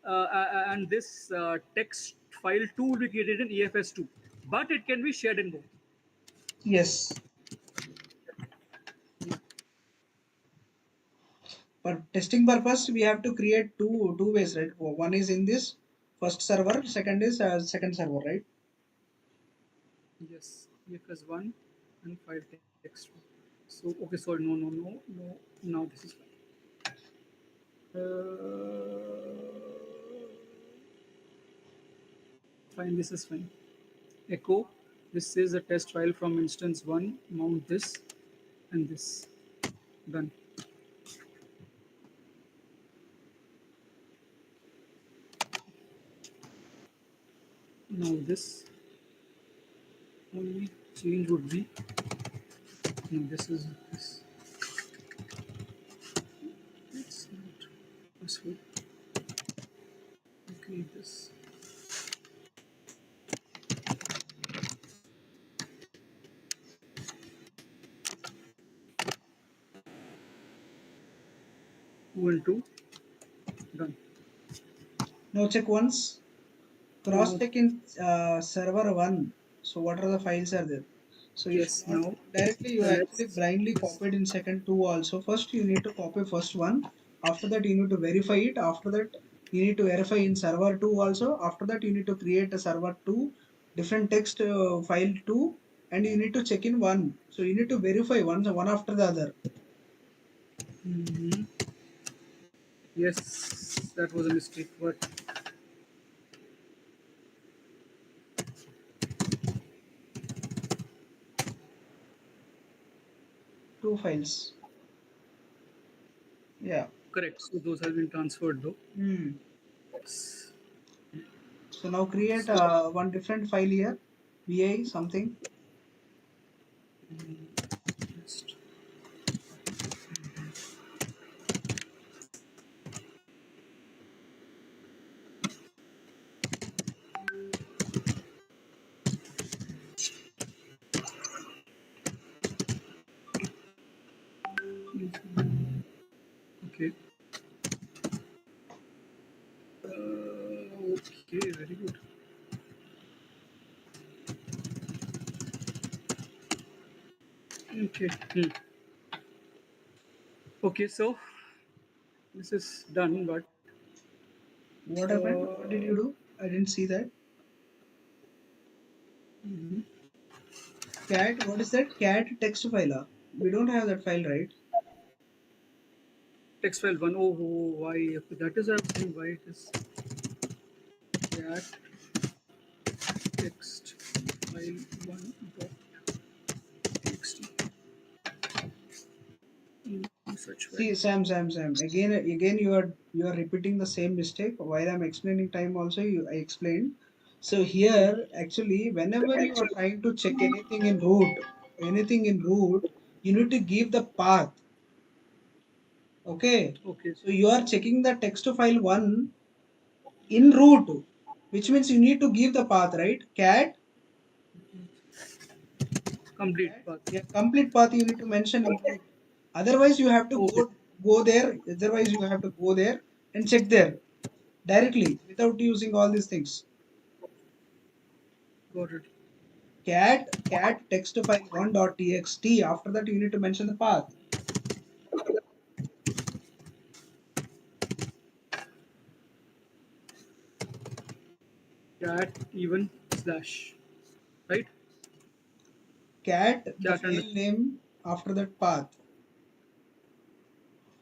and this text file two will be created in EFS two. But it can be shared in both. Yes. For testing purpose, we have to create two ways, right? One is in this first server, second is second server, right? Yes, EFS one and file text one. So okay, sorry, no, no, no, no. Now this is fine. Fine, this is fine. Echo. This is a test file from instance one. Mount this and this. Done. Now this only change would be no. This is this. It's not useful. Okay, this two and two. Done. Now check once, cross Now check in server one. So what are the files are there? So if yes. not Now directly, you actually let's blindly yes. copied in second two also. First you need to copy first one. After that you need to verify it. After that You need to verify in server 2 also. After that you need to create a server 2 different text file 2, and you need to check in one. So you need to verify one after the other. Hmm. Yes, that was a mistake, but Two files. Yeah. correct. So those have been transferred though. Hmm. Yes. So now create So one different file here. VI something. just okay. Okay, very good. Okay. Hmm. Okay, so this is done, but What happened? What did uh, you do? I didn't see that. Cat, what is that? Cat text file. We don't have that file, right? text file one. Oh, why? That is I'm saying why it is that text file one dot txt. Such file. See, Sam. Again, you are repeating the same mistake. While I'm explaining time, also I explained. So here, actually, whenever you are trying to check anything in root, you need to give the path. Okay. Okay, So you are checking the text file one in root, which means you need to give the path, right? complete path. Yeah, complete path you need to mention in root. Otherwise, you have to Okay, go there. Otherwise, you have to go there and check there directly without using all these things. got it. Cat text file one dot txt. After that, you need to mention the path. Cat even slash. Right? Cat the Cat under. file name after that path.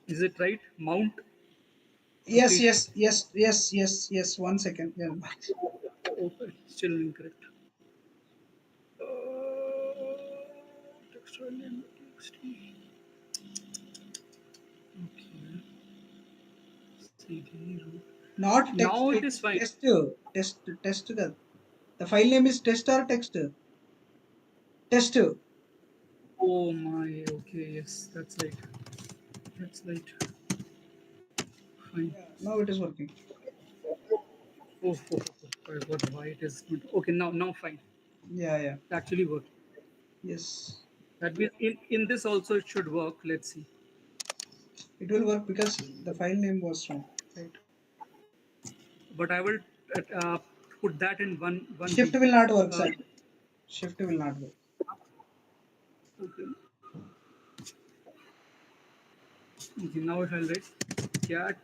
Is it right? Mount Yes, complete. yes, yes, yes, yes, yes. 1 second. Yeah. Oh, still incorrect. Text file name txt. Okay. CD root. Not text. Now it It is is fine. test. The file name is test or text. Test. Oh my. Okay. Yes, that's right. That's right. Fine. Yeah. Now it is working. I got why it is not. Okay. Now fine. Yeah, yeah. It actually worked. Yes. That means in this also it should work. Let's see. It will work because the file name was wrong. Right. But I will uh, put that in one Shift B. will not work, Uh, sir. Shift will not work. okay. Okay. Now if I'll write cat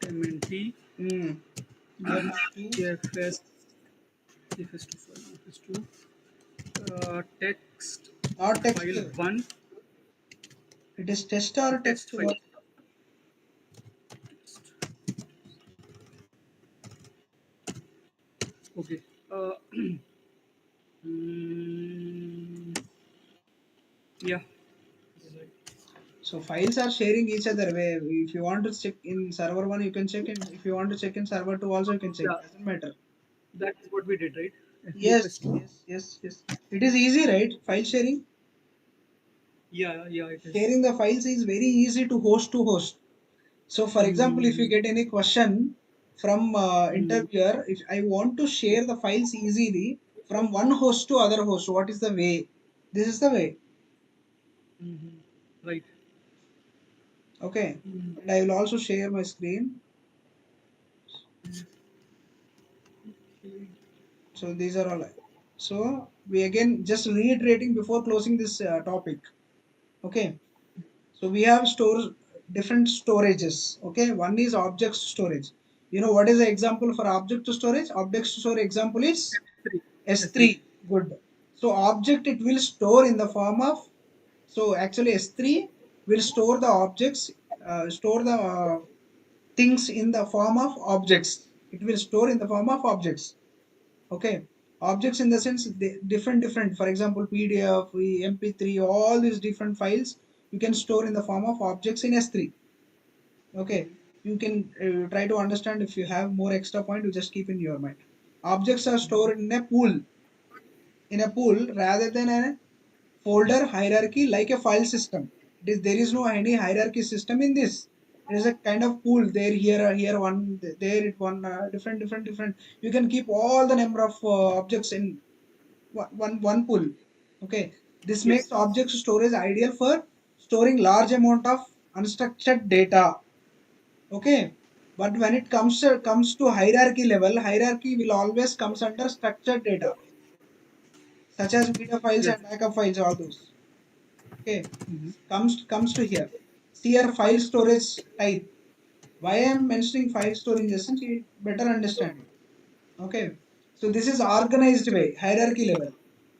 mnt Hmm. Journal 2. fs fs2 file fs2 text Not text. file one It is test or test text file. what? Okay. Mm, yeah. This is right. So files are sharing each other way. If you want to check in server 1, you can check in. If you want to check in server 2 also, you can check. Yeah. Doesn't matter. That is what we did, right? Yes, FBFS2. yes, yes, yes. It is easy, right? File sharing. Yeah, yeah, it is. Sharing the files is very easy to host. So, for example, if you Mm-hmm. get any question from Mm-hmm. interviewer, if I want to share the files easily from one host to other host, what is the way? This is the way. Mm-hmm. Right. Okay. Mm. And I will also share my screen. Okay. So these are all. So we again just reiterating before closing this topic. Okay. So we have stores different storages. Okay. One is object storage. You know what is the example for object to storage? Object to store example is S3. S3. S3. Good. So object it will store in the form of, so actually S3 will store the objects, store the things in the form of objects. It will store in the form of objects. Okay. Objects in the sense different. For example, PDF, MP3, all these different files you can store in the form of objects in S3. Okay. You can try to understand. If you have more extra point, you just keep in your mind. Objects are stored in a pool rather than a folder hierarchy like a file system. There is no any hierarchy system in this. There is a kind of pool there, here one, there it one, different. You can keep all the number of objects in one pool. Okay, this makes Yes. object storage ideal for storing large amount of unstructured data. Okay, but when it comes to hierarchy level, hierarchy will always comes under structured data, such as media files Yes. and backup files, all those. Okay, Hmm. comes to here. See your file storage type. Why I am mentioning file storage in the sense you better understand it. Okay, so this is organized way, hierarchy level.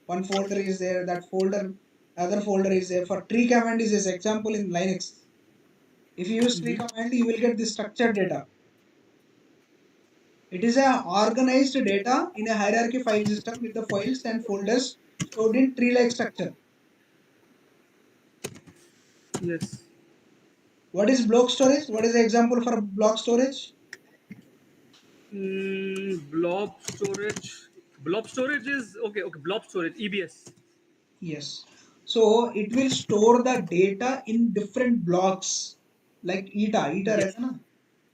One folder is there, that folder, other folder is there. For tree command is this example in Linux. If you use tree command, you will get this structured data. It is a organized data in a hierarchy file system with the files and folders stored in tree-like structure. Yes. What is block storage? What is the example for block storage? Blob storage. Blob storage is okay. Okay. Blob storage. EBS. Yes. So it will store the data in different blocks like eta Yes. रहता ना.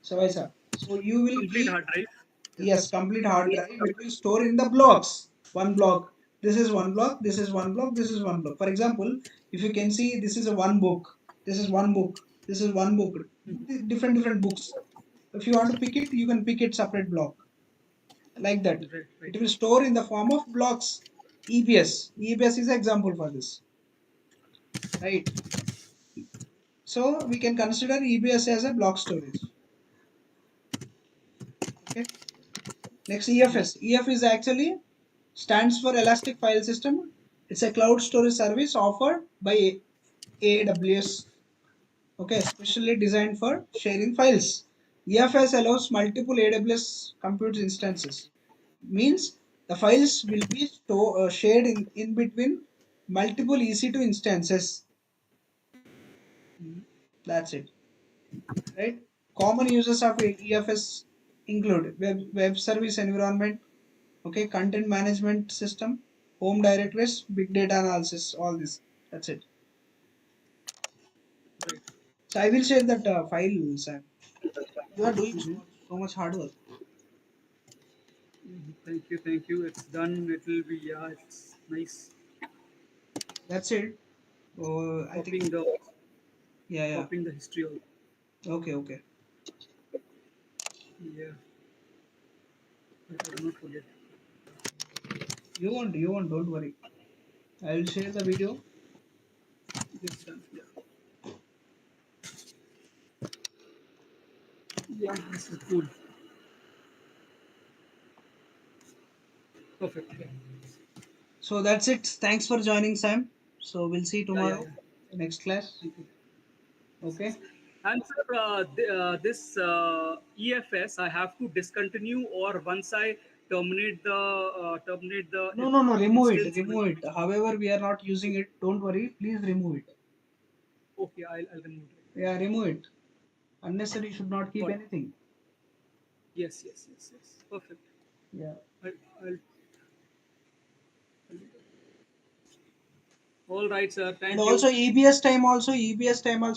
So ऐसा. So you will Complete keep, hard drive. yes, complete hard drive. It will store in the blocks. One block. This is one block. This is one block. This is one block. For example, if you can see, this is a one book. This is one book. This is one book. Different books. If you want to pick it, you can pick it separate block like that. Right. Right. It will store in the form of blocks. EBS. EBS is an example for this. Right. So we can consider EBS as a block storage. Okay. Next, EFS. EF is actually stands for Elastic File System. It's a cloud storage service offered by AWS. Okay, specially designed for sharing files. EFS allows multiple AWS compute instances. Means the files will be shared in between multiple EC2 instances. That's it. Right? Common uses of EFS include web service environment, okay, content management system, home directories, big data analysis, all this. That's it. Right. So I will share that file, Sam. You are doing so much hard work. Thank you. Thank you. It's done. It will be. Yeah. It's nice. That's it. I think, Copying the yeah. copying the history of. Okay. Yeah. I will not forget. You won't, don't worry. I will share the video. It's done. Yeah. Yeah. This is cool. Perfect. Yeah. So that's it. Thanks for joining, Sam. So we'll see you Yeah. Yeah. tomorrow, Yeah. next class. Thank you. Okay. And sir, this EFS, I have to discontinue, or once I terminate the No. Remove it. instance. Remove it. However, we are not using it. Don't worry. Please remove it. Okay, I'll remove it. Yeah, remove it. Unnecessary should not keep Got it. anything. Yes. Perfect. Yeah. I, I'll. All right, sir. And Thank you. also EBS time also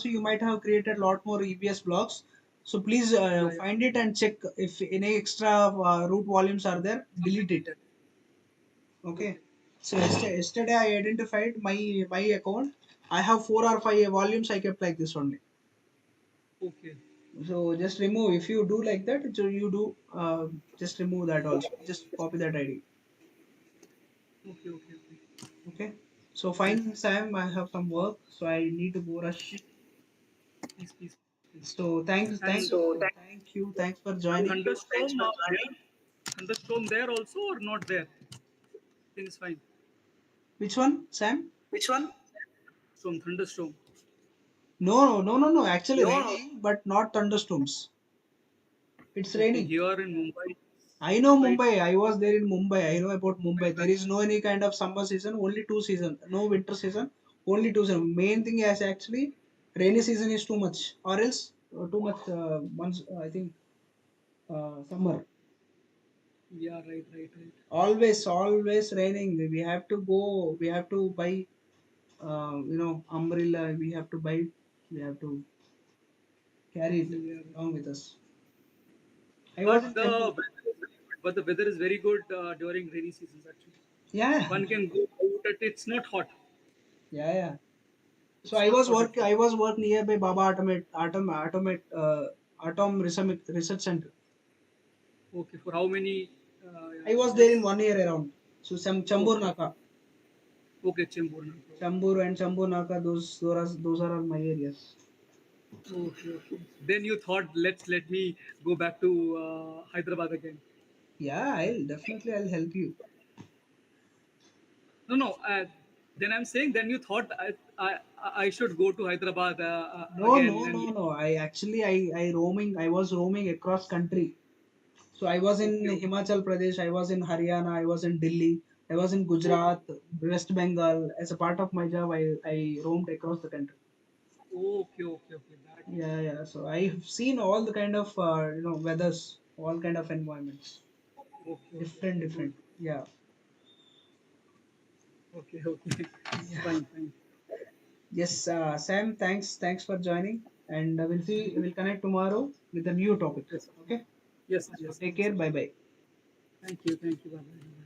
you might have created a lot more EBS blocks. So please Yeah. Yeah. find it and check if any extra root volumes are there. Delete it. Okay. Okay. So yesterday I identified my account. I have 4 or 5 volumes I kept like this only. Okay. So just remove if you do like that. So you do just remove that also. Just copy that ID. Okay. Okay. So Right. fine, Sam. I have some work, so I need to go rush. Please. So thanks, And thanks for and joining. thunderstorm here, thunderstorm there also or not there? Things fine. Which one, Sam? Thunderstorm. No, no, no, no, no. Actually, raining, but not thunderstorms. It's Okay, raining. here in Mumbai, I know it's quite. Mumbai. I was there in Mumbai. I know about Mumbai. There is no any kind of summer season. Only two season. No winter season. Only two season. Main thing is actually rainy season is too much, or else too much months. I think summer. Yeah, right. Always raining. We have to go. We have to buy. Umbrella. We have to buy. We have to carry it Yeah, along with us. I was but in Chembur. the weather is very good during rainy seasons actually. Yeah, One can go out. It's not hot. yeah. So It's not hot at all. I was work nearby Baba Atom Research Center. Okay, for how many I was there in years? 1 year around. So some Chambur Okay, Naka, okay, Chembur. Chambur Naka. Those are my areas. Okay. Then you thought, let me go back to Hyderabad again. Yeah, I'll help you. No. Then I'm saying, then you thought I should go to Hyderabad No, again. no, And no, no. I was roaming across country. So I was in okay, Himachal Pradesh, I was in Haryana, I was in Delhi, I was in Gujarat, West Bengal. As a part of my job, I roamed across the country. okay. That Yeah, yeah. So I've seen all the kind of weathers, all kind of environments, good. different. Yeah, Okay. yeah. Fine. Yes, Sam. Thanks for joining, and we'll connect tomorrow with a new topic. Yes, Okay. yes, So yes, take yes. care. Bye bye. Thank you. Bye.